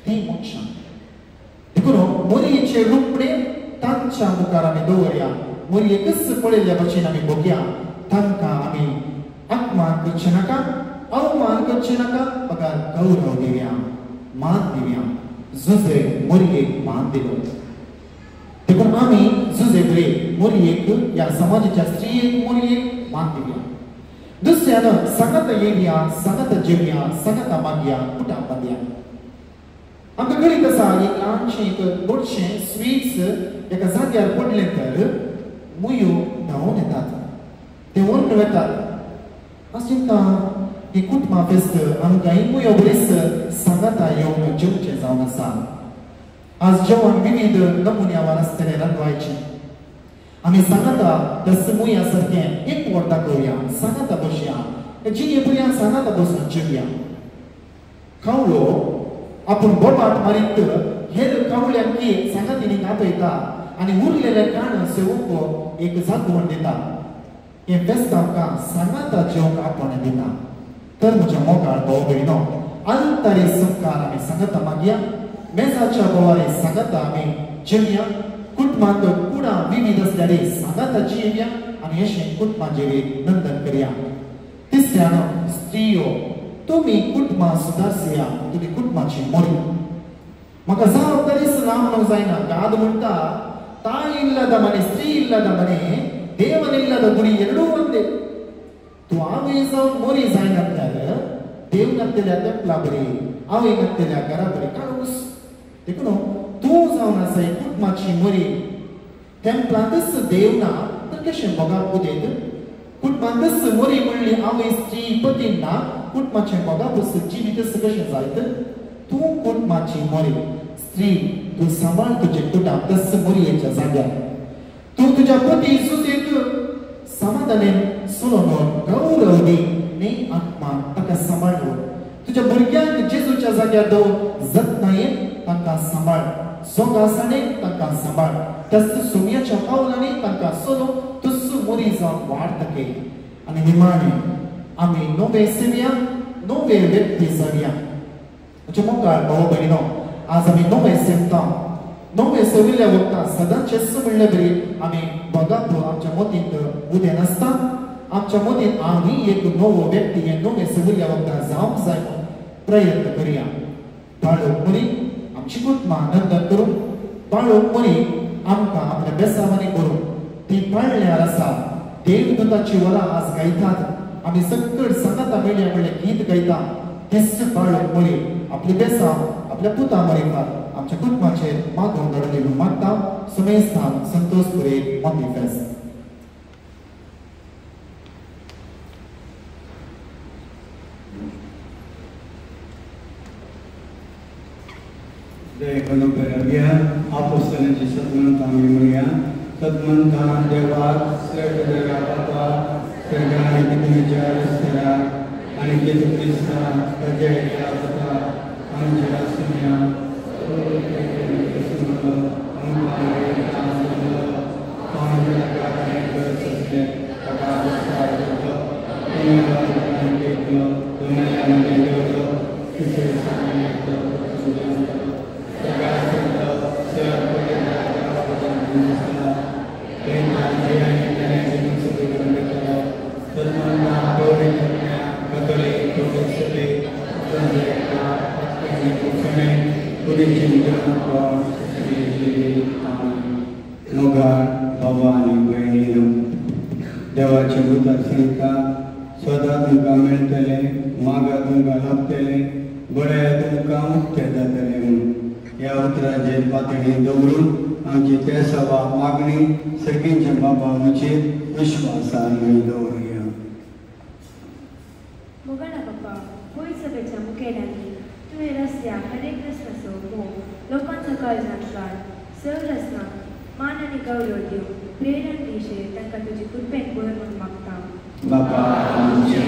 ती मोक्षां देखून मोरयेचे रूपणे तांच्या मुखार आमी दवरया मोरयेकच पळयल्ल्या भशेन आमी भोगया तांकां आमी अपमान करचे नाका अवमान करचे नाका म्हाका गौरव दिवया मान दिवया जुजे मोरयेक मान दिलो देखून आमी जुजे बरे मोरयेक ह्या समाजाच्या स्त्रियेक मोरयेक मान दिवया दुसऱ्यान सांगात येवया सांगात जेवया सांगात मागया कुटां बांदया आमकां कळीत आसा एक ल्हानशें एक गोडशें स्वीट्स एका जाग्यार पडलें तर मुयो धांवून येतात ते व्हरून वेतात अशें चिंता ही कुटुंबा फेस्त आमकां ही मुयो बरेच सांगाता येवन जेवचें जावन आसा आज जेवण विविध नमुन्यावर असलेले रंगवायचे आम्ही सांगता तसं मुयासारखें एक वटा करूया सांगता बसया जी बऱ्या सांगता बसून जेवया खावलो आपण बोबाट मारीत हेर खावल्यांकी सांगातीने आपयता आणि उरलेले कान सेवक एक जागवण दिता हे बेस्ट आमकां सांगता जेवंक आपण दिता तर म्हज्या मोगाळ भाऊ भयणो अंतरी संस्कार आमी सांगता मागया मेजाच्या बोवारे सांगता आमी जेवया कुटुंबांत कुणा विविध असल्यारे सांगता जेवया आणि अशें कुटुंबा जिवीत नंदन करया तिसऱ्यान स्त्रियो तुम्ही कुटुंबा सुदारसिया तुम्ही कुटुंबाची मोरी म्हाका जबाबदारीच लावंक जायना गाद म्हणटा ताय इल्लद मने स्त्री इल्लद मने देवनिल्लद गुडी ಎರಡೂ ಒಂದೇ तू आवय जावन मोरी जायनातल्यार देव घातलेल्या तेंपला बरी आवय घातलेल्या घरा बरी काळूस देखून तू जावन आसा कुटुंबाची मोरी तेंपलांतच देव ना तर कशें मोगाक उदेत कुटुंबांतच मोरी म्हणली आवय स्त्री पती ना कुटुंबाचें मोगापूस जिवीतच कशें जायत तू कुटुंबाची मोरी स्त्री तू सांबाळ तुजे कुटुंब तस मोरयेच्या जाग्यार तू तुज्या पती सुसेक समाधानेन सुलोवन गौरव दी नी आत्मा ताका सांबाळ तुज्या भुरग्यांक जेजूच्या जाग्यार दवर जतनायेन तांकां सांबाळ सोगासाणेन तांकां सांबाळ तस सुमयाच्या पावलांनी तांकां सोलो तुस मोरी जावन वाड तके आनी निमाणे आमी नवे सेवया नवे व्यक्ती जावया म्हज्या मोगाळ भाऊ भयणो आज आमी नवे सेवता नवे सेविल्ल्या वखदां सदांच म्हणले बरी आमी बघात आमच्या मतींत उदें नासता आमच्या मतींत आमी एक नवो व्यक्ती हे नवे सेविल्ल्या वखदां जावंक जाय प्रयत्न करया बाळूक मरी आमची कुटुंबां नंदन करून बाळूक मरी आमकां आपल्या बेसावांनी करून ती पाळल्यार आसा देवदूताची वरां आज गायतात आमी सकट सांगता मेळ्या म्हणलें गीत गायता तेच बाळूक मरी आपली बेसांव आपल्या पुता मरीकार आमच्या कुटुंबाचेर मागून घडोवन मागता सुमेस्थान संतोष पुरे मम्मी फेस्त जय गणपया आपोस्तलांची सद्मंत आमी म्हणया सद्मंता देवाक श्रेष्ठ जगा बापा स्वर्ग आनी पृथ्वीच्या रस्त्यार आनी जेजू क्रिस्ता ताचे पता आमच्या सुन्या देवाचे उदार सांगता सदा तुमकां मेळटले मागा तुमकां लाभतले बळ्या तुमकां मुक्ते जातले म्हणून ह्या उतराचे पातळी दवरून आमची ते सवा मागणी सगळींच्या बापाचेर विश्वासान दवरया. मोगणा बाप्पा गोंय सभेच्या मुखेल्यांनी तुवें रस्त्याक अनेक रस्त्याचो भोव लोकांचो काळजांत काड सर रस्त्यांक मान आनी गौरव दिव प्रेरण दिशे तांकां तुजी कृपेन भर म्हूण मागता. बापा आमचे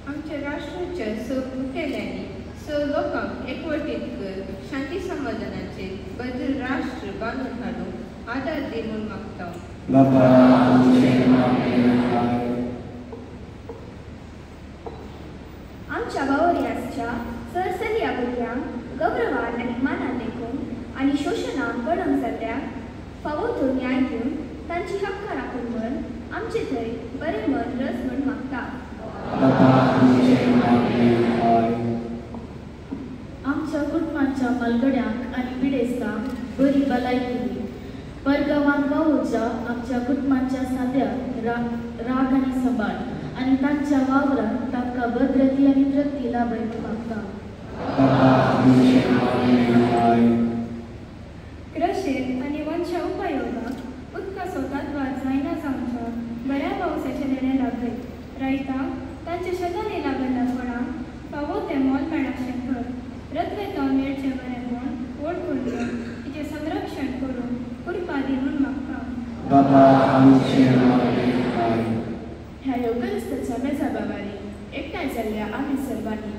आमच्या राष्ट्राच्या स मुखेल्यांनी स लोकांक एकवटीत कर शांती समाधानाचे बद्दल राष्ट्र बांदून हाडूंक आदार दी म्हूण मागता. बापा आमच्या वावरयांच्या सरसरिया भुरग्यांक गौरवान आनी मानान देखून आनी शोशणाक घडोवंक जाल्ल्याक फावो तो न्याय दिवन तांची हक्कां राखून म्हण आमचे थंय बरें मन रस म्हूण मागता. आमच्या कुटुंबाच्या मलगड्यांक आनी पिडेस्तांक बरी भलायकी दी. परगांवांक वावुरच्या आमच्या कुटुंबाच्या साद्याक राग आनी सांबाळ आनी तांच्या वावरांत तांकां भद्रती आनी प्रगती लाभय म्हूण मागता. कृषेत आनी वंशा उपयोगाक उदका स्वतात वाद जायना जावच्या बऱ्या पावसाचे नेणे लागले रायतांक तांचे शेतांनी लागल्यापणाक फावो ते मोल मेळाशें कर रत्वेतांव मेळचें बरेंपण ओड करून तिचें संरक्षण करून कृपा दी म्हूण मागता. बाबा आमचे मागणे ह्या योगरिस्ताच्या मेजाबावारी एकठांय जाल्ल्या आमी सर्वांनी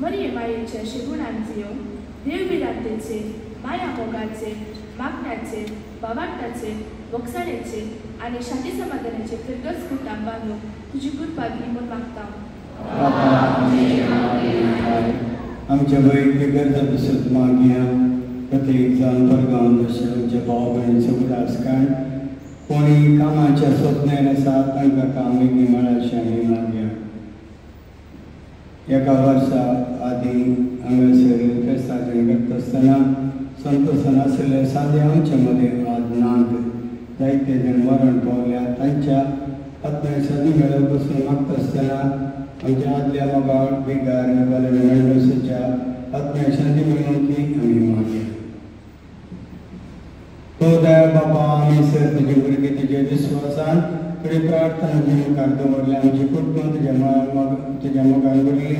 मरिये मायेच्या शिगुणान जियोवन देवविरांतेचे माया मोगाचे मागण्याचे भावार्थाचे वखसाणेचे आणि शांती समाधानाचे फिरगस कुटाम बांदून तुझी कृपा दी म्हूण मागता. आमच्या वैयक्तिक गरजा दिसत मागया प्रत्येक जाण परगांव जशें आमच्या भाव भयणीचो उदासकाण कोणी कामाच्या स्वप्नान आसा तांकां काम बेगीन मेळचें आमी मागया. एका वर्सा आदी हांगासर फेस्ताचें करता आसतना संतोशान आशिल्ले सादे आमचे मदें आज नात. जायते जण मरण पावल्या. तांच्या आत्म्या सदीं बसून मागता आसतना आमच्या आदल्या मोगाळ बिगार मेंडोसाच्या आत्म्या शांती मेळोवंकी आमी मागया. तो दया बाबा आमी सर तुजे भुरगीं तुजे विश्वासान तुजे प्रार्थना तुजे मुखार दवरल्या. आमची कुटुंब तुज्या मोगान भरली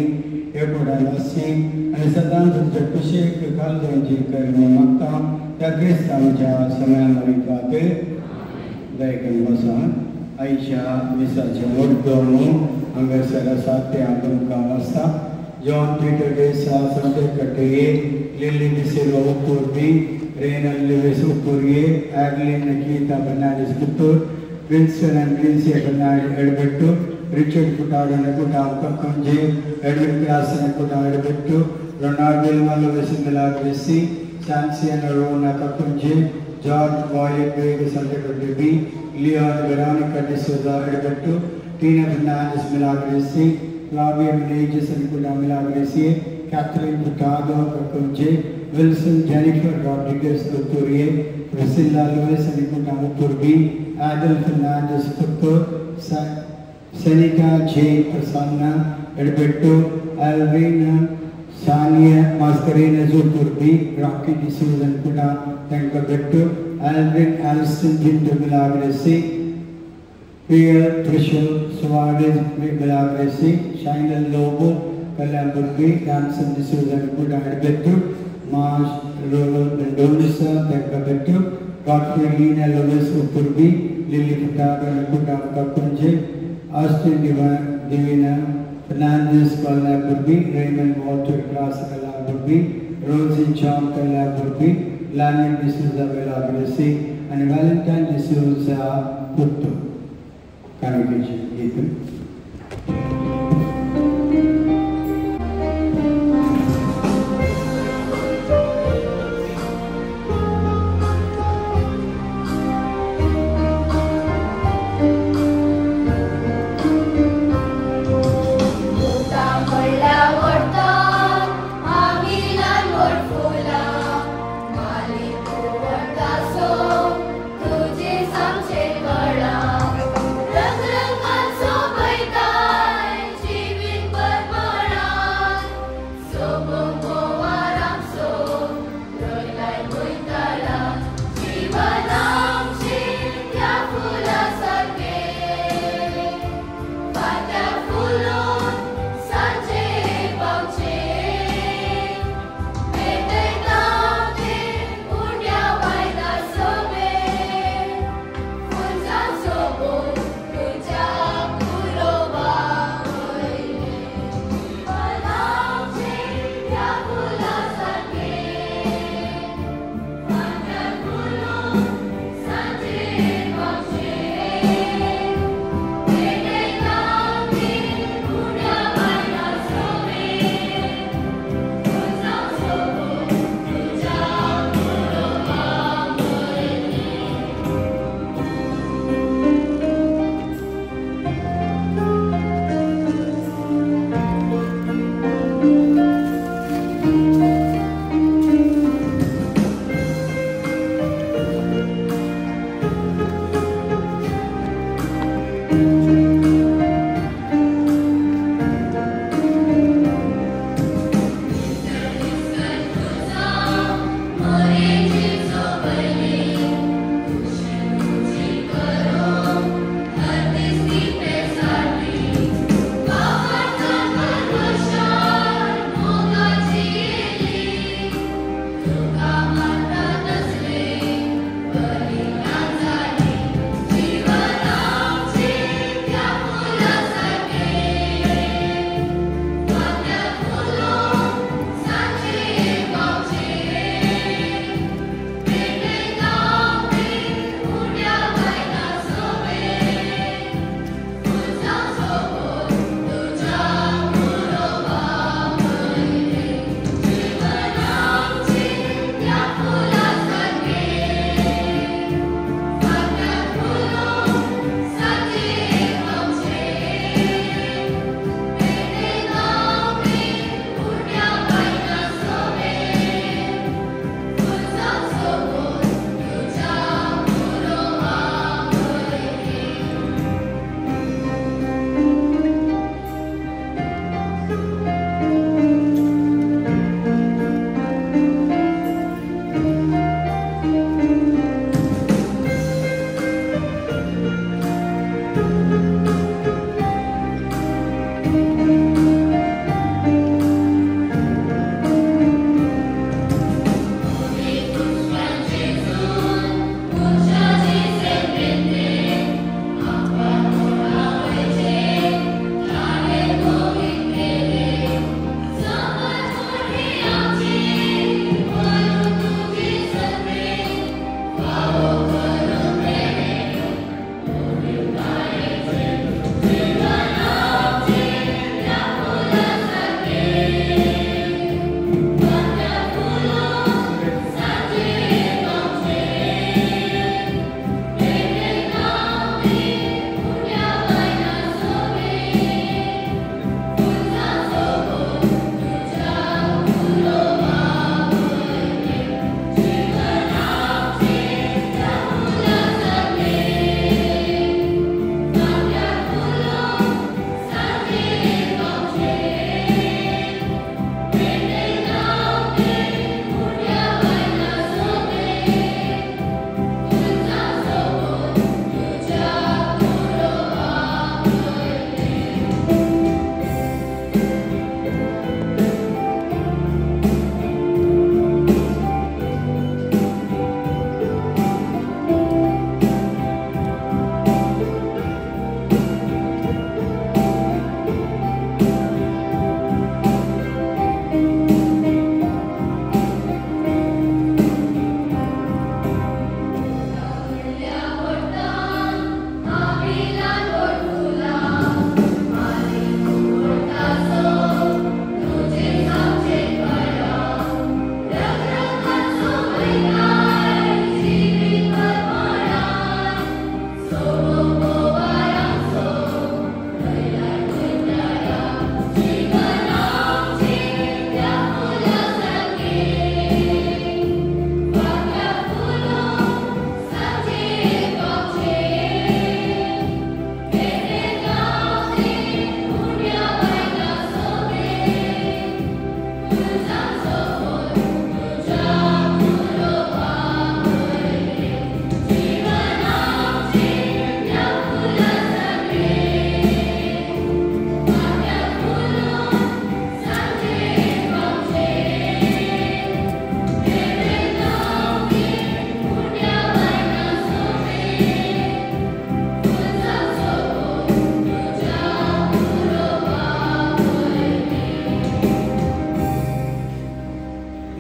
एकवटान आसी आनी सदांच तुज्या कुशेक घालून कर म्हूण मागता. त्या क्रिस्तांच्या समया मरी खातीर दया करून बसा. आयच्या विसाचे मुद्दो हांगासर आसा ते हांव तुमकां वाचता. John Peter Desa Sanjay Katte Lily D'Silva उपुर्बी रेनल लिवेस उपुर्गे एडलिन नकीता बनाडिस पुत्तूर विल्सन एंड विल्सी बनाड एडबेट्टू रिचर्ड पुटाडो नकुटाम कक्कुंजे एडविन क्लास नकुटा एडबेट्टू रोनाल्ड विल्मलो वेसिंगला ग्रेसी सैंसियन रोना कक्कुंजे जॉर्ज वॉयलेट वेग संजय कट्टे बी Leon Veronica D'Souza Edbettu Tina Fernandes Milagresi, Flavia Meneges Nicola Milagresi, Catherine Furtado Kakunje, Wilson Jennifer Rodriguez Tuturie, Priscilla Lewis Nicola Muturbi, Adel Fernandes Putur, Seneca J. Prasanna, Edberto, Alvina, Sania Mascarena Zuturbi, Rocky D'Souza Nicola Tankaberto, Alvin Alston Jinto Milagresi, Pierre Trishul Suarez Milagresi, Shainal Lobo, Kalamburgi, Ramson D'Souza Nicola Edberto, Marsh Rural Mendoza Tankaberto, Godfrey Lina Lewis Uturbi, Lily Furtado Nicola Kakunje, Austin Divina, Fernandez Kalamburgi, Raymond Walter Class Kalamburgi, Rosie John Kalamburgi, Laniel D'Souza Milagresi, and Valentine D'Souza Puttu. Congregation, Ethan. तुझे सांगचे कळा रंग रंगात सोबत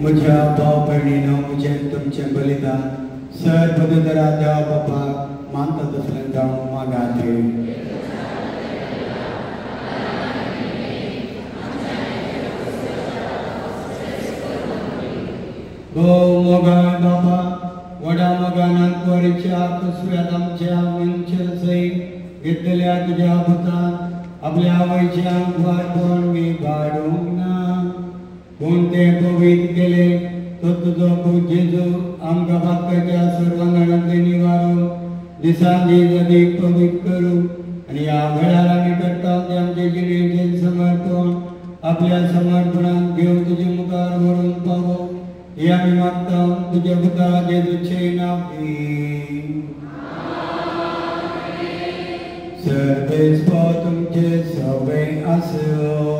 म्हज्या भाव भयणीनो म्हजें तुमचें बलिदान सर पदुदरा देवा बापाक मानता तसलें जावं मागात गो मोगाळ बाबा वडा मोगानाक वरच्या कसव्यात आमच्या मनच्या सैत घेतलेल्या तुझ्या भुतान आपल्या आवयच्या वाटण मी वाडूंक ना पूण ते पवित्र केले तो तुजो खूब जेजू आमकां बापाच्या सर्वांगणांतले निवारो दिसान दीस अदीक पवित्र करूं आनी ह्या वेळार आमी करता ते आमचे जिणेचें समर्पण आपल्या समर्पणाक घेवन तुजे मुखार व्हरून पावो हे आमी मागता तुज्या पुता जेजूचे नांवान सर्वेस तुमचे सवय आसो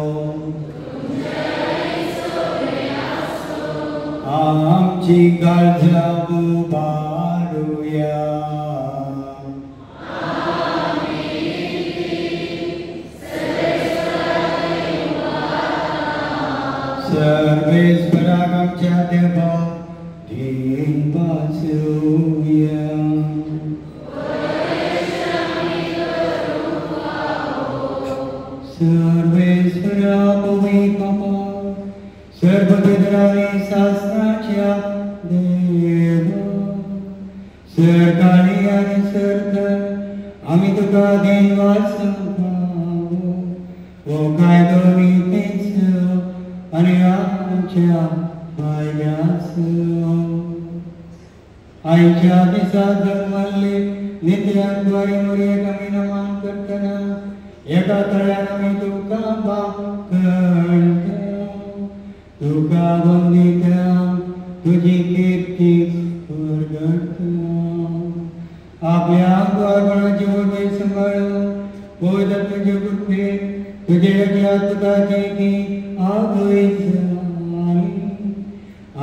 आमची काळजां उबारुया सर्वेश्वराक आमच्या देवा दिन वासुया सर्वेश्वरा पवित्र बाबा सर्वपितरांनी शास्त्राच्या देवा सरकाळी आनी सरकार आमी तुका दिन वाचूंक हो कायदो नितेच आनी आमच्या भायल्यास आयच्या दिसा जल्मल्ले नित्यान द्वारे मरयेक आमी नमन करतना एका तळ्यान आमी तुका करता तुका वंदिता तुजी कीर्ती परगटता आपल्या गोरपणाची वडे सांबाळून पवित्र तुजे गुट्टे तुजे एकल्या तुका ती आगोयच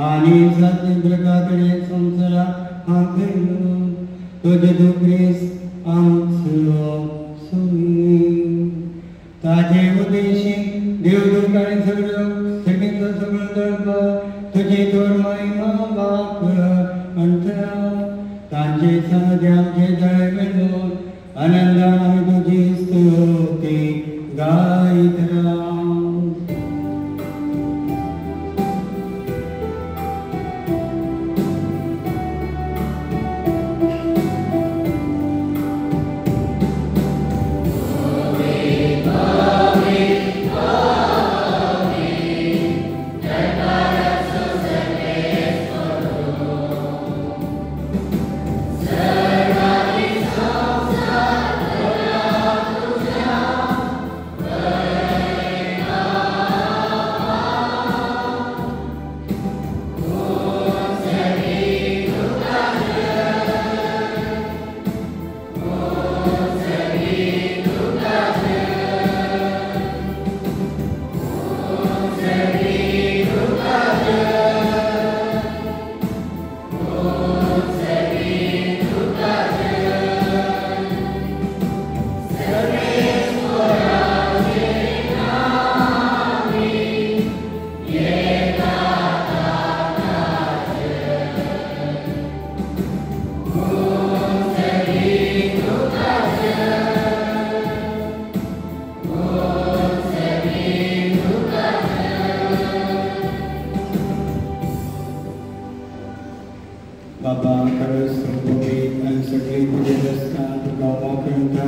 आनी सत्य प्रकाकडे संसारा हाकून तुजे दुख्रेस आमचो सुमी ताजे उद्देशी देवदूतांनी सगळो सगळींचो सगळो दळप तुजी तोर महिमा बाप अंतरा तांचे संग आमचे दळे मेळून आनंदान आमी तुजी स्तुती गायत राव बाबा खरंच संभवित आणि सगळी तुझे रस्ता तुका मोकळटा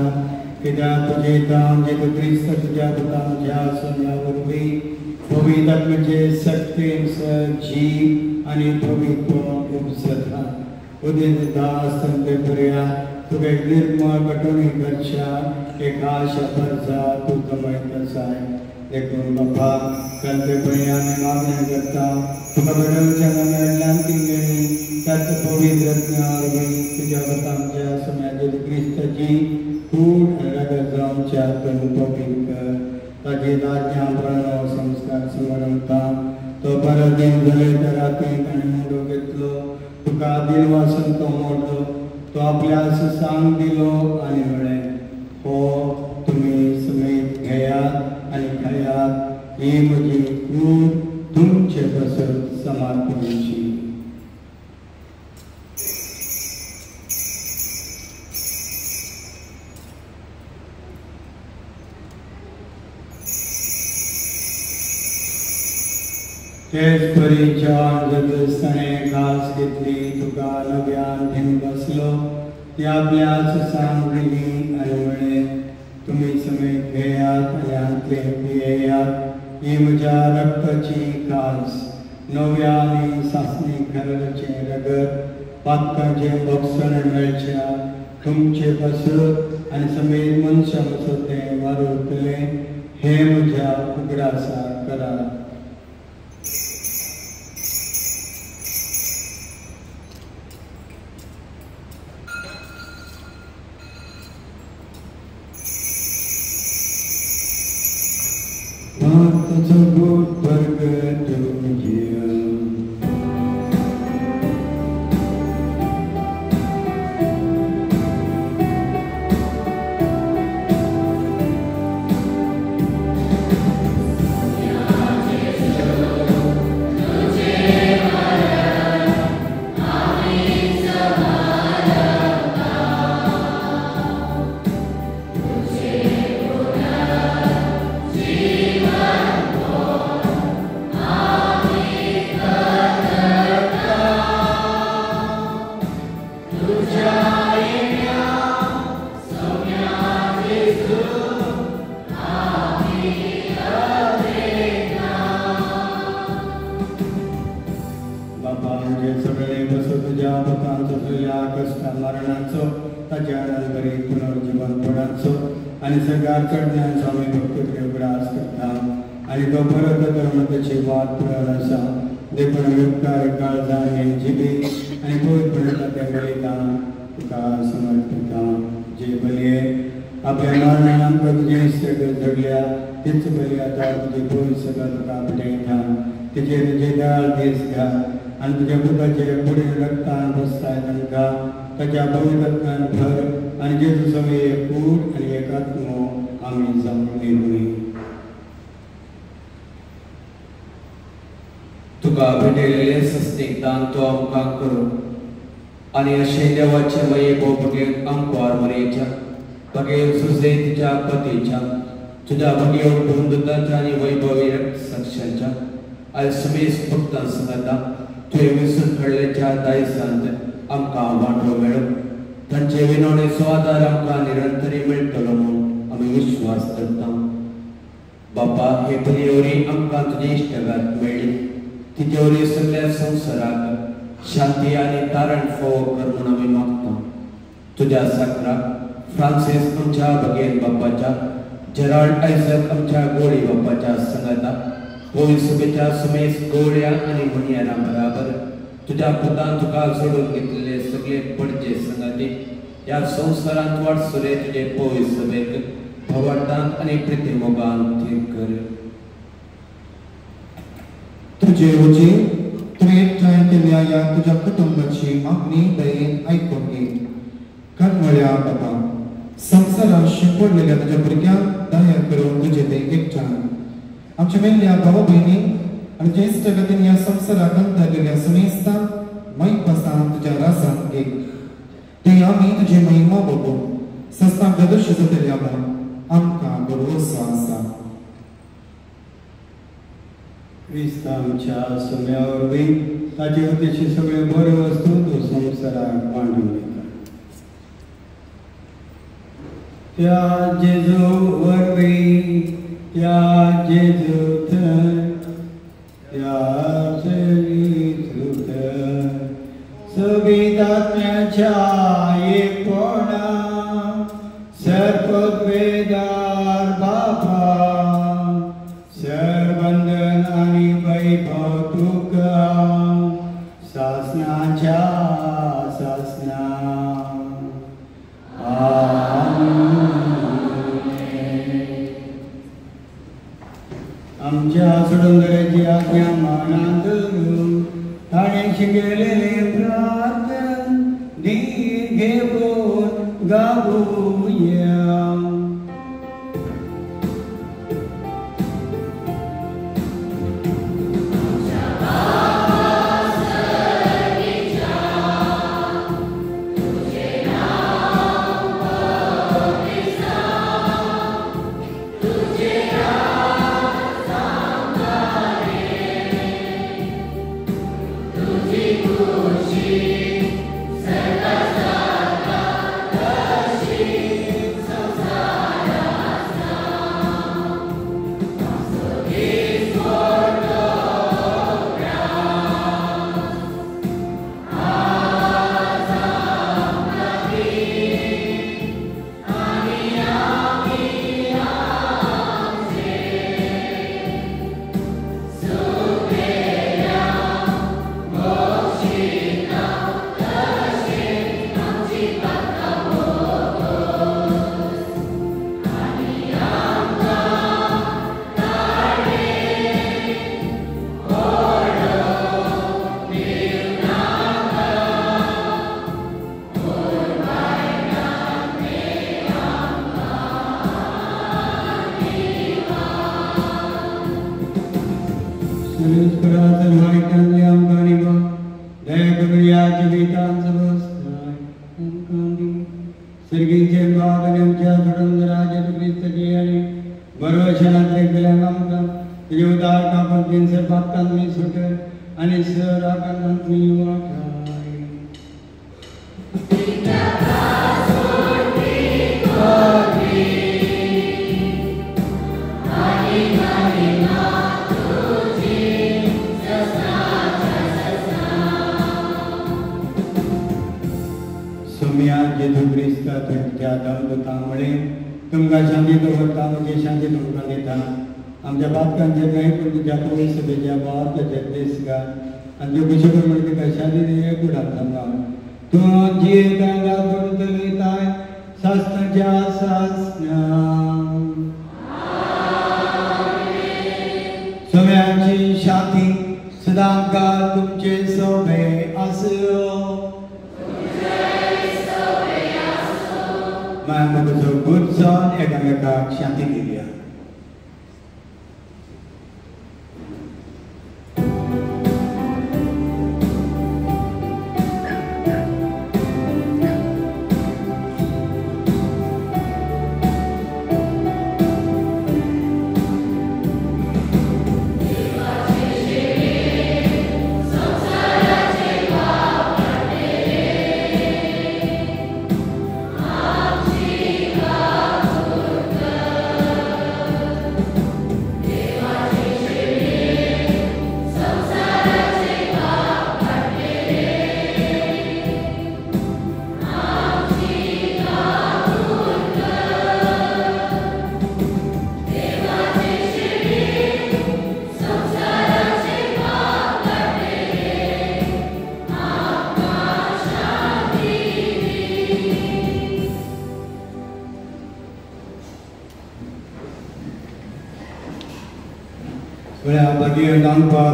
कित्याक तुजे काम जे क्रिस्त तुज्या पुतांच्या सोन्यावरवी पवित्र आत्म्याचे सक्तीन जीव आणि पवित्रपण उपसता उदित दास संते पर्यंत तुगे निर्मळ कटोणी करच्या एक आशा भरसा तू कमयत आसाय देखून बाबा कंते पर्यंत मागणी करता तुका बडवच्या मनांतल्यान तिंगणी त्यात पवित्र आत्म्यावरवी तुज्या पुतांच्या सोन्याचे क्रिस्ताची कूड रगत जावच्या तनु पवित्र कर ताजे आज्ञा प्रणव संस्कार स्मरणता तो परत दिन झाले तर रातीक आनी मोडो घेतलो तुका दिल वासून तो मोडलो तो आपल्यास सांग दिलो आनी म्हळें हो तुमी समेत घेयात आनी खायात ही म्हजी कूड तुमचे पासून समर्पण तेच परीच्या जगस्ताने खास घेतली तुका नव्यान घेऊन बसलो ती आपल्याच सांगली आणि म्हणे तुम्ही समेत घेयात आणि अंतले पियेयात ही म्हज्या रक्ताची खास नव्या आणि सासणी घालचे रगत पातकाचे भक्षण मेळच्या तुमचे बसत आणि समेत मनशा बसते वारुतले हे म्हज्या उगडासा करा. भारताचा गोड बरगद आणि सरकारच्या ज्ञान स्वामी भक्त उगडास करता आणि तो परत धर्माची वाद पुराण असा देखून उपकार काळजाने जिबे आणि पवित्रता त्या बलिदान तुका समर्पिता जे बलिये आपल्या मरणानंतर तुझे सगळे जडल्या तेच बली आता तुझे पोल सगळं तुका भेटयता तिचे तुझे डाळ देस घ्या आणि तुझ्या बुद्धाचे पुढे रक्तान बसताय तांका ताच्या पवित्रत्वान भर आणि जेजू सगळे एक कूट आणि एक आत्मो आम्ही जाऊन निर्णय तुका भेटलेले सस्तीक दान तो आमकां करू आणि अशे देवाचे वैभव बघेन आमकां आरमरेच्या बघेन सुजैतीच्या पतीच्या तुझ्या बघेव बंधुताच्या आणि वैभवी साक्षाच्या आज समेस भक्तां सांगता तुवें विसरून घडल्याच्या दायसांत आमकां वांटो मेळो तांचे विनोणे स्वादार आमकां निरंतरी मेळटलो म्हूण आमी विश्वास करता. बापा हे बलिवरी आमकां तुजी इश्टगात मेळ्ळी तिचे वरी सगळ्या संवसाराक शांती आणि तारण फोव कर म्हूण आमी मागता. तुज्या साकराक फ्रांसीस आमच्या भगेन बापाच्या जेराल्ड आयझक आमच्या गोळी बापाच्या संगता पोय सभेच्या समेस गोळ्या आणि मणियारां बराबर तुझ्या पुतान तुका सोडून घेतलेले सगळे पडचे संगती या संवसारांत वाटसुरे तुझे पोय सभेक भवार्थांत आणि प्रितीमोगान थीर कर. तुझे उजी तुवें एकठांय केल्या या तुझ्या कुटुंबाची मागणी दयेन आयकून घे. कणमळ्या बाबा संवसारांत शिंपडलेल्या तुझ्या भुरग्यांक दया करून तुझे ते एकठांय आमच्या मेल्ल्या भाव भयणी आणि ज्येष्ठ गतीन या संवसाराक अंतरलेल्या समेस्तांक मैक बसान तुझ्या रासांत घे. ते आमी तुझी महिमा बघून सस्तांक दर्श जातल्या म्हूण आमकां भरवसो आसा. क्रिस्तांच्या सोम्या वरवीं ताचे वतीची सगळे बरे वस्तू तूं संवसाराक वांटून दिता. त्या जेजू वरवीं त्या जेजू थंय त्या जेजू थंय सगळी आत्म्याच्या एकपणा सर्ववेदार बापा सर्वंदन आणि वैभव तुका सासनाच्या सासना आमच्या सुडंगराची आज्ञा मानांत धरून ताणें शिकयलेले प्रार्थन धीर घेवन गावुया.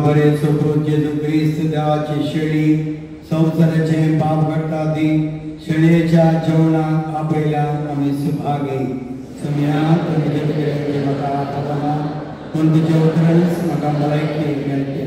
बरे सोबत जेजू ख्रिस्त देवाची शेळी संवसाराचे पाप करता ती शेळयेच्या जेवणाक आपयल्याक आमी सुभागे सम्याक तुमचे म्हाका पतना पूण तुजे उतरस म्हाका भलायकी मेळटली.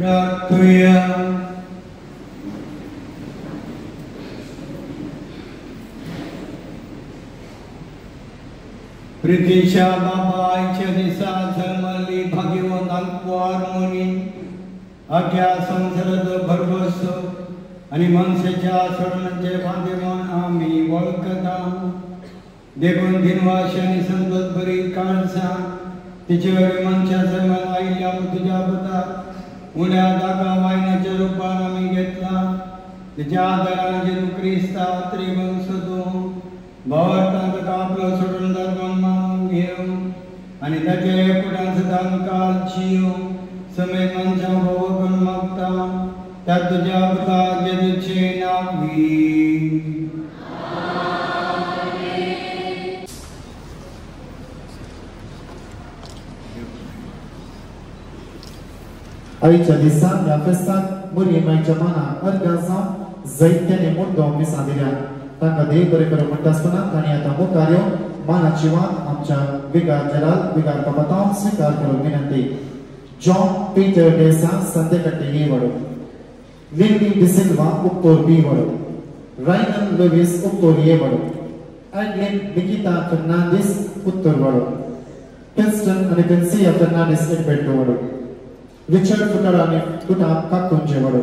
प्रार्थूया. प्रितीच्या बाबाच्या दिसा जन्मली भाग्यवंतांक हार्मोनी आख्या संसारात भरघोस आणि मनसेच्या सोडण्याचे फांदेमन आम्ही वळखता. देखून दिनवाश आणि संतोष बरी काळसा तिचे वेळी मनशाचे मन आईल्या तुझ्या पतात उड्या दाखा वायनाच्या रूपान आम्ही घेतला. तिच्या आधाराने जेणू क्रिस्ता त्रिवंश तू भावार्थांत आपलो सोडून धर्म मानून घेऊ आणि त्याचे पुढे सदान काल जियो समेत मनशा भाव करून मागता. त्यात तुझ्या पुता जेजूचे नाव घे. आईच्या दिसात या फेस्ताक मुरयेमाईच्या मानाक अर्घा जावन जायत्याने मुर्दो मिसां दिल्या. तांकां देव बरें करूं म्हणटा आसतना तांणी आतां मुखार येवन मानाची वात आमच्या विगार जलाल विगार बापातांव स्वीकार करूंक विनंती. जॉन पीटर डेसा संदेकट्टे ये वडो, लिली डिसिल्वा उत्तोर बी वडो, रायनल लुइस उत्तोर ये वडो, एडलिन निकिता फर्नांडिस उत्तोर वडो, पिन्स्टन आणि पेन्सिया फर्नांडिस एडबेटो वडो, रिचर्ड फुटारानी कुटाम काकुंजे वडो,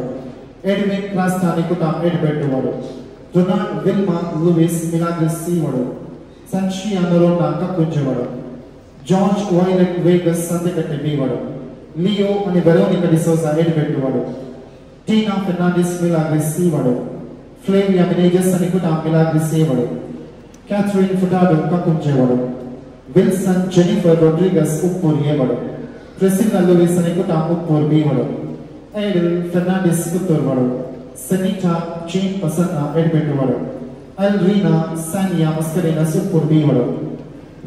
एडविन क्रास्टानी कुटाम एडबेटो वडो, रोनाल्ड विल्मा लुइस मिलाग्रिस सी वडो, संशिया नरोना काकुंजे वडो, जॉर्ज वायलेट वेगस संदेकट्टे बी वडो, लियो आणि वेरोनिका डिसोजा एडबेटो वडो, टीना फर्नांडिस मिलाग्रिस सी वडो, फ्लेविया मेनेजेस आणि कुटाम मिलाग्रिस सी वडो, कैथरीन फुटाडो काकुंजे वडो, विल्सन जेनिफर रोड्रिगस उत्तोर ये वडो, प्रिसिला लुइस आणि कुटाम उत्तोर बी वडो, एडल फर्नांडिस उत्तोर वडो, सनीटा चेन पसन्ना एडबेटो वडो, एलरीना सानिया मस्करेना उत्तोर बी वडो,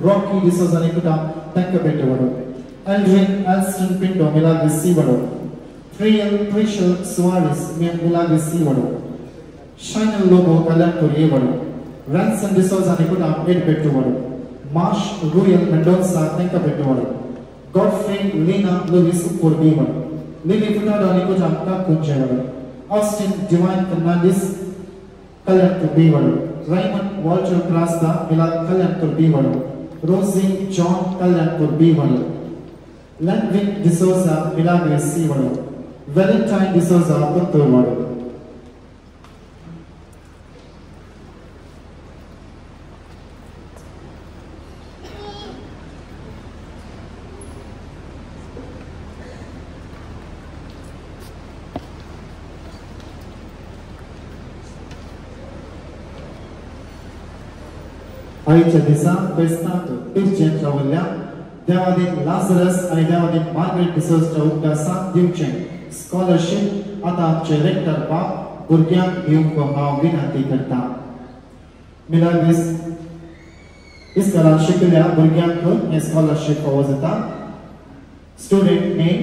रॉकी डिसोजा आणि कुटाम तंकबेटो वडो, एल्ड्रिन एल्स्टन पिंटो मिलाग्रिस सी वडो, फ्रियल प्रिशल सुआरेस मिलाग्रिस सी वडो, शाइनल लोबो कलांटोर ये वडो, रैनसन डिसोजा आणि कुटाम एडबेटो वडो, मार्श रूयल मेंडोजा तंकबेटो वडो, गॉडफ्रे लीना लुइस उत्तोर बी वडो, लिली फुटाडो आणि कुटाम काकुंजे वडो, ऑस्टिन डिवाइन फर्नांडिस कल्याणपूर बीवाडो, रायमंड वॉल्टर क्रास्ता मिला कल्याणपूर बीवाडो, रोजी जॉन कल्याणपूर बीवाडो, लैंडविन डिसोजा मिलाग्रेस सीवाडो, वैलेंटाइन डिसोजा पुत्तूरवाडो. आईच्या दिसा बेस्तांत पिरचें रावल्ल्या देवादीन लाझरस आनी देवादीन मार्गरेट डिसोजच्या उपकासाक दिवचें स्कॉलरशीप आतां आमचे रेक्टर बाब भुरग्यांक दिवंक हांव विनंती करता. मिलाग्रेस इस्कॉलांत शिकल्या भुरग्यांक हे स्कॉलरशीप फावो जाता. Student name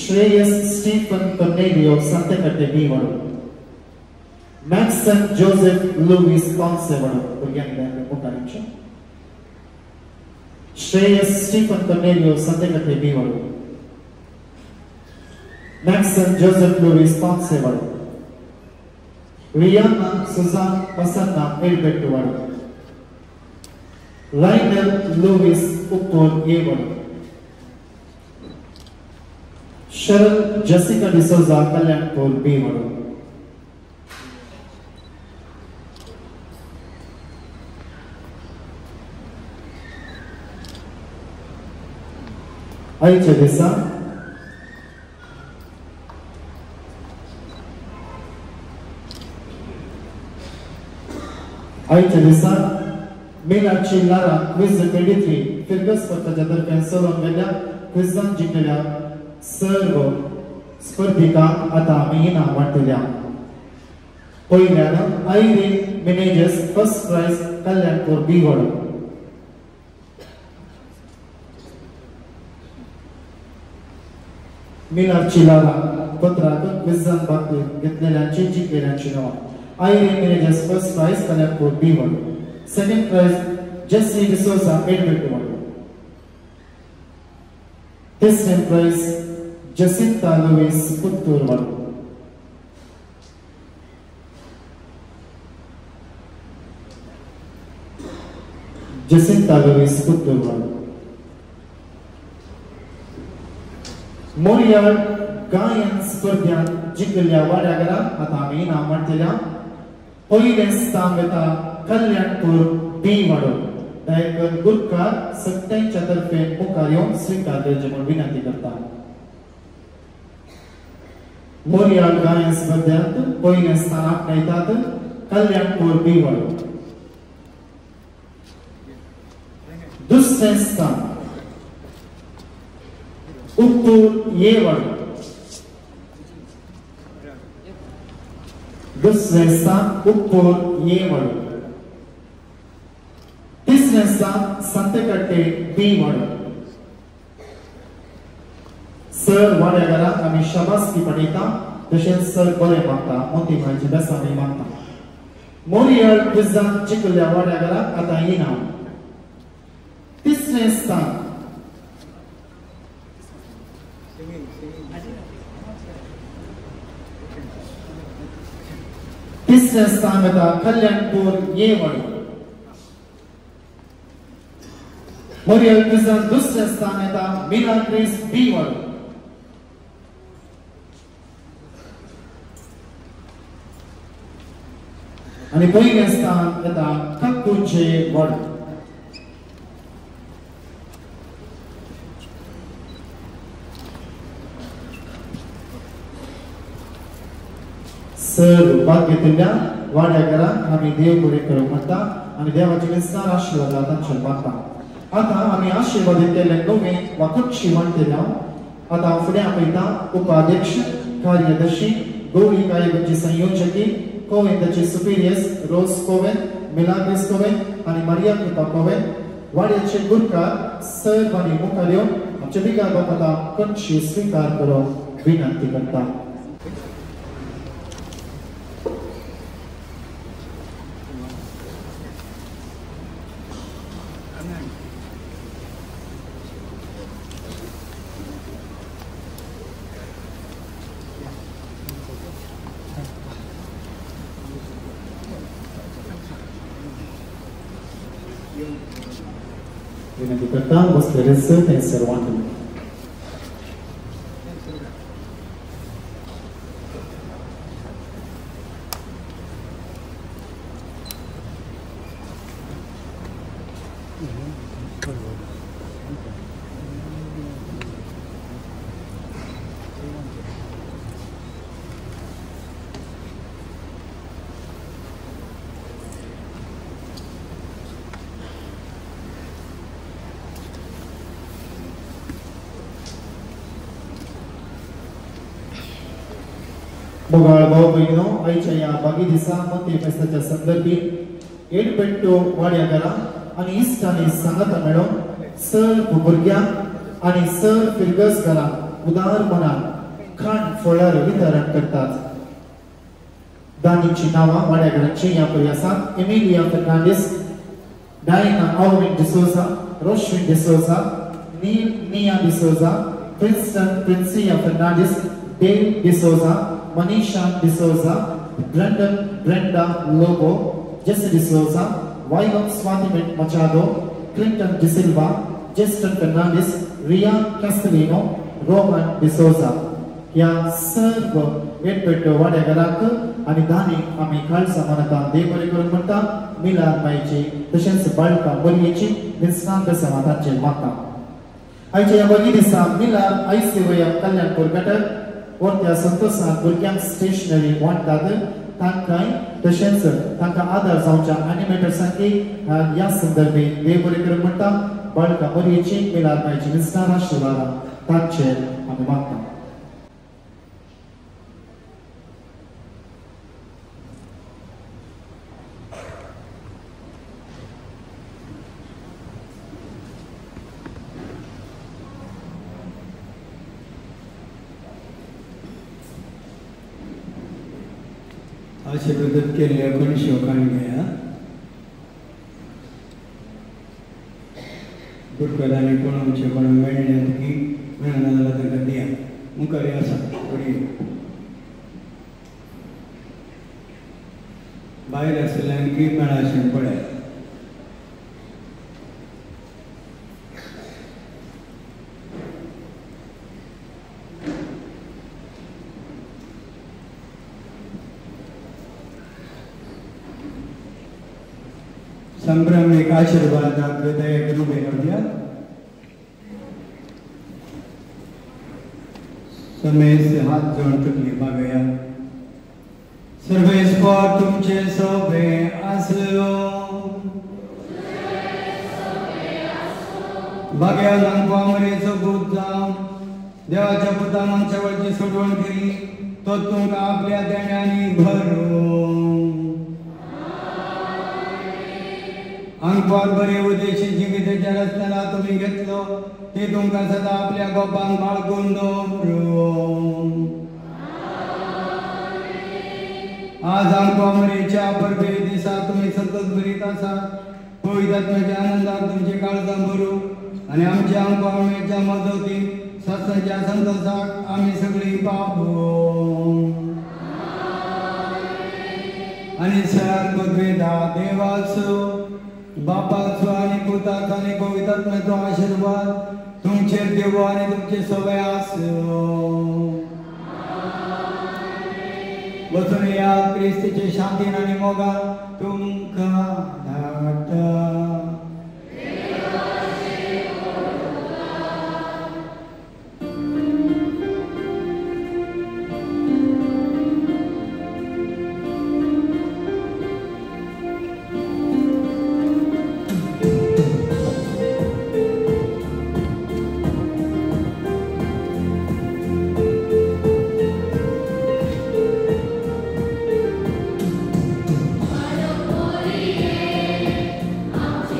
Shreyas Stephen Cornelio सांतेकटे बीवाडो, मैक्सन जोसेफ लुइस कॉन्सेवाडो भुरग्यांक मुखारीचे, श्रेयस स्टीफन कर्नेलियो सांतेकटे बीवाडो, मैक्सन जोसेफ लुइस कॉन्सेवाडो, रियाना सुजान पसन्ना एलबेटवाडो, राइनल लुइस उपोल येवाडो, शरल जेसिका डिसोजा कल्याणपूर बीवाडो. आईच्या दिसा मेलाची लारा क्विज 23 फिरगस स्पर्धाच्या तर्फे सलोन गेल्या क्विजान जिंकलेल्या सर्व स्पर्धिकांक आतां आमी इनाम वांटल्या. पयल्यान Irene managers first prize Kalyanpur बीवाडो, मिलाची लारा पत्राक क्विजान भाग घेतलेल्यांची जिंकलेल्यांची नांवां. Irene managers first prize Kalyanpur बीवाडो, सेकंड प्राइज जेसी डिसोजा एडबेटवाडो, तिसरे प्राइज जसिंता लुइस पुत्तूरवाडो. जसिंता लुइस पुत्तूरवाडो. मोरियार गायन स्पर्धांत जिंकलेल्या वाड्यागराक आतां आमी इनाम वांटलेल्या. पयलें स्थान घेता कल्याणपूर बीवाडो. डायरेक्टर गुरकार सत्यांच्या तर्फे मुखार येवन स्वीकार करचे म्हणून विनंती करता. मोरियार गायन स्पर्धांत पयलें स्थान आपणायतात कल्याणपूर बीवाडो. दुसरें स्थान उप्पूर येवाडो. दुसरें स्थान उप्पूर येवाडो. तिसरें स्थान सांतेकट्टे बीवाडो. सर वाड्यागराक आमी शाबासकी पडयता, तशेंच सर बरें मागता, मोती मागची बेसांनी मागता. मोरियल क्विजान जिंकलेल्या वाड्यागराक आतां इनाम. तिसरें स्थान येता कल्याणपूर येवाडो. मोरियल क्विजान दुसरें स्थान येता मिलाग्रेस बीवाडो. आणि पयलें स्थान येता कक्कुचे वाडो. सर भाग घेतलेल्या वाड्यागरांक आमी देव बरें करूं म्हणटा आनी देवाचे विस्तार आशिर्वाद तांचे मागता. आतां आमी आशिर्वाद केले नवे वा कक्षी वांटलेल्या. आतां फुडें आपयता उपाध्यक्ष, कार्यदर्शी, गौरी कार्यक्रमाची संयोजकी, कोवेंताची सुपिरियर्स रोज कोवेन, मिलाग्रेस कोवेन आनी मारिया कृपा कोवेन. वाड्याचे गुरकार सर आनी मुखार येवन आमचे बिगार बापाता कक्षी स्वीकार करप विनंती करता. विनंती करता बसलेले सर ते सर्वांना मोगाळ भाऊ बहिणीनो आईच्या या बागी दिसा मते फेस्ताच्या संदर्भात एडपेट्टो वाड्यागरा आणि इस्टाने सांगता मेळोन सर भुरग्यांक आणि सर फिरगसकारांक उदार मनान खाण फळार वितरण करतात. दानीची नावां वाड्यागरांची या परी आसात. Emilia Fernandes, Diana Alwin D'Souza, रोशविन डिसोजा, निया डिसोजा, प्रिन्स्टन प्रिन्सिया Fernandes, Dale D'Souza, Manisha D'Souza, Brenda Lobo, Jesse D'Souza, Wyland Swatimet Machado, Clinton De Silva, Justin Fernandez, Ria Castellino, Roman D'Souza. या सर्व वेटपेटो वाड्यागरांक आणि दानी आम्ही खालसा मनाता देव बरे करून म्हणटा. मिलाद मायची तशेंच बाळका बलयेची विस्तांत समाधानचे मागता. आयच्या या बगी दिसा मिलाद आयसीवया कल्याणपूर घटक वरत्या संतोषांत भुरग्यांक स्टेशनरी वांटतात. तांकांय तशेंच तांकां आदार जावच्या एनिमेटर्सांकी ह्या संदर्भात देव बरे करून म्हणटा. बाळका बलयेची मिलाद मायची विस्तार आशिर्वाद तांचे आमी मागता. असे बदल केले कोणी शोकान घ्या गुरकरांनी कोणाचे कोणा मेळण्यात की मेळना जाल्यार तांकां दिया मुखारी आसा थोडी भायर आसल्यांकी मेळाशें पळय. संभ्रम एक आशीर्वाद हृदय गुरु बेनोदिया समय से हाथ जोड़ तकलीफ आ गया. सर्वेश्वर तुमचे सोबे आसो भाग्या लंकवा मरेचो भूत जावन देवाच्या पुता मनशा वळची सोडवण केली तो तुमकां आपल्या देण्यानी भरून अंकवार बरे उद्देशी जिविताच्या रस्त्याला तुम्ही घेतलो ते तुमकां सदा आपल्या गोपान बाळगून दवरूं. आज अंकवामरेच्या परबेरी दिसा तुम्ही सतत बरीत आसा. पवित्र आत्म्याच्या आनंदात तुमचे काळजां भरू आणि आमच्या अंकवामरेच्या मदती सत्साच्या संतोषाक आम्ही सगळी पावू आणि सरान पदवेदा देवाचो बापाचो आणि पुताचो आणि पवित्र आत्म्याचो आशीर्वाद तुमचेर देवो आणि तुमचे सवय आसो. वचून या क्रिस्तीचे शांतीन आणि मोगान तुमकां धाडटा. I'm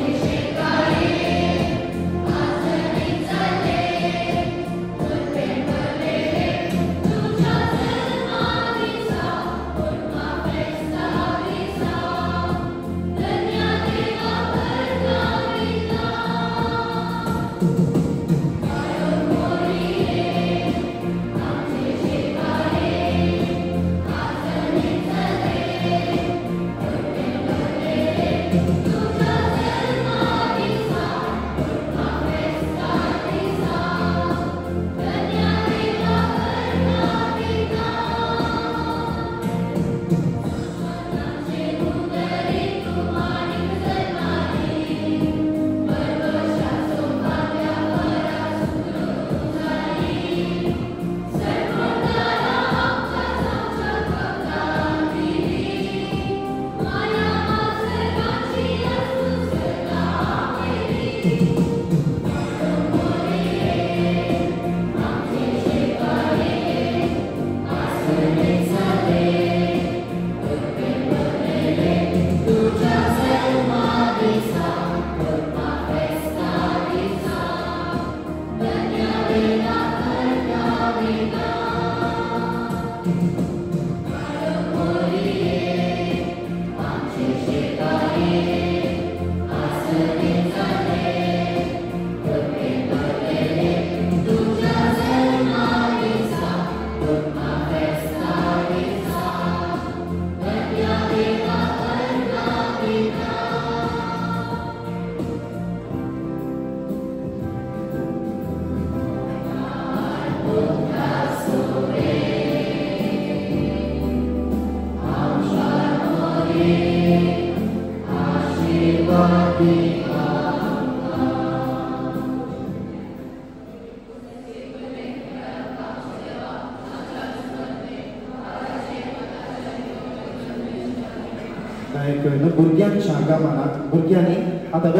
एक भुरग्यांच्या गामानात भुरग्यांनी आता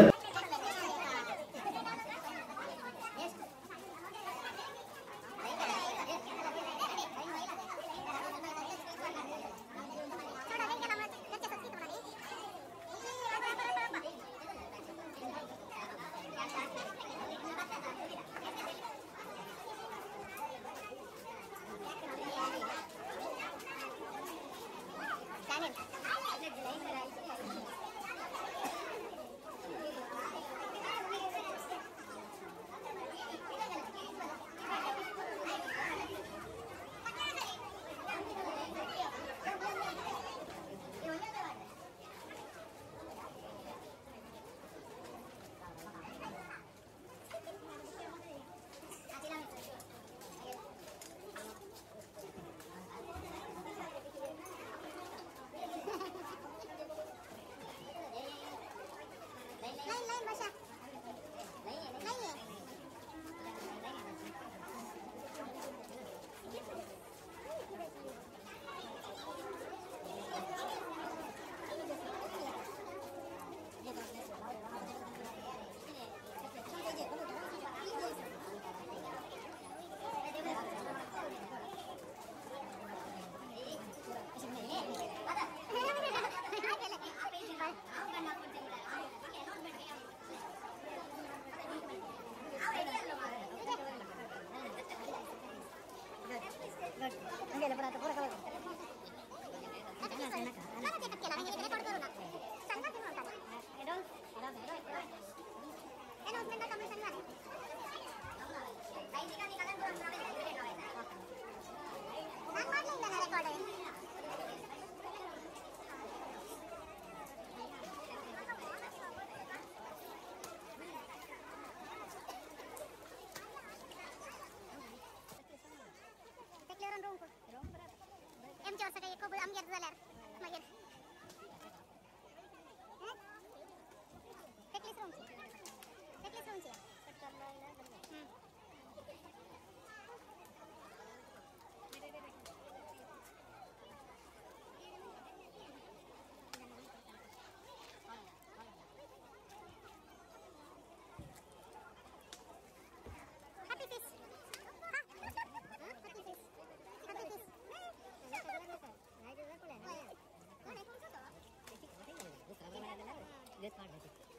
This card.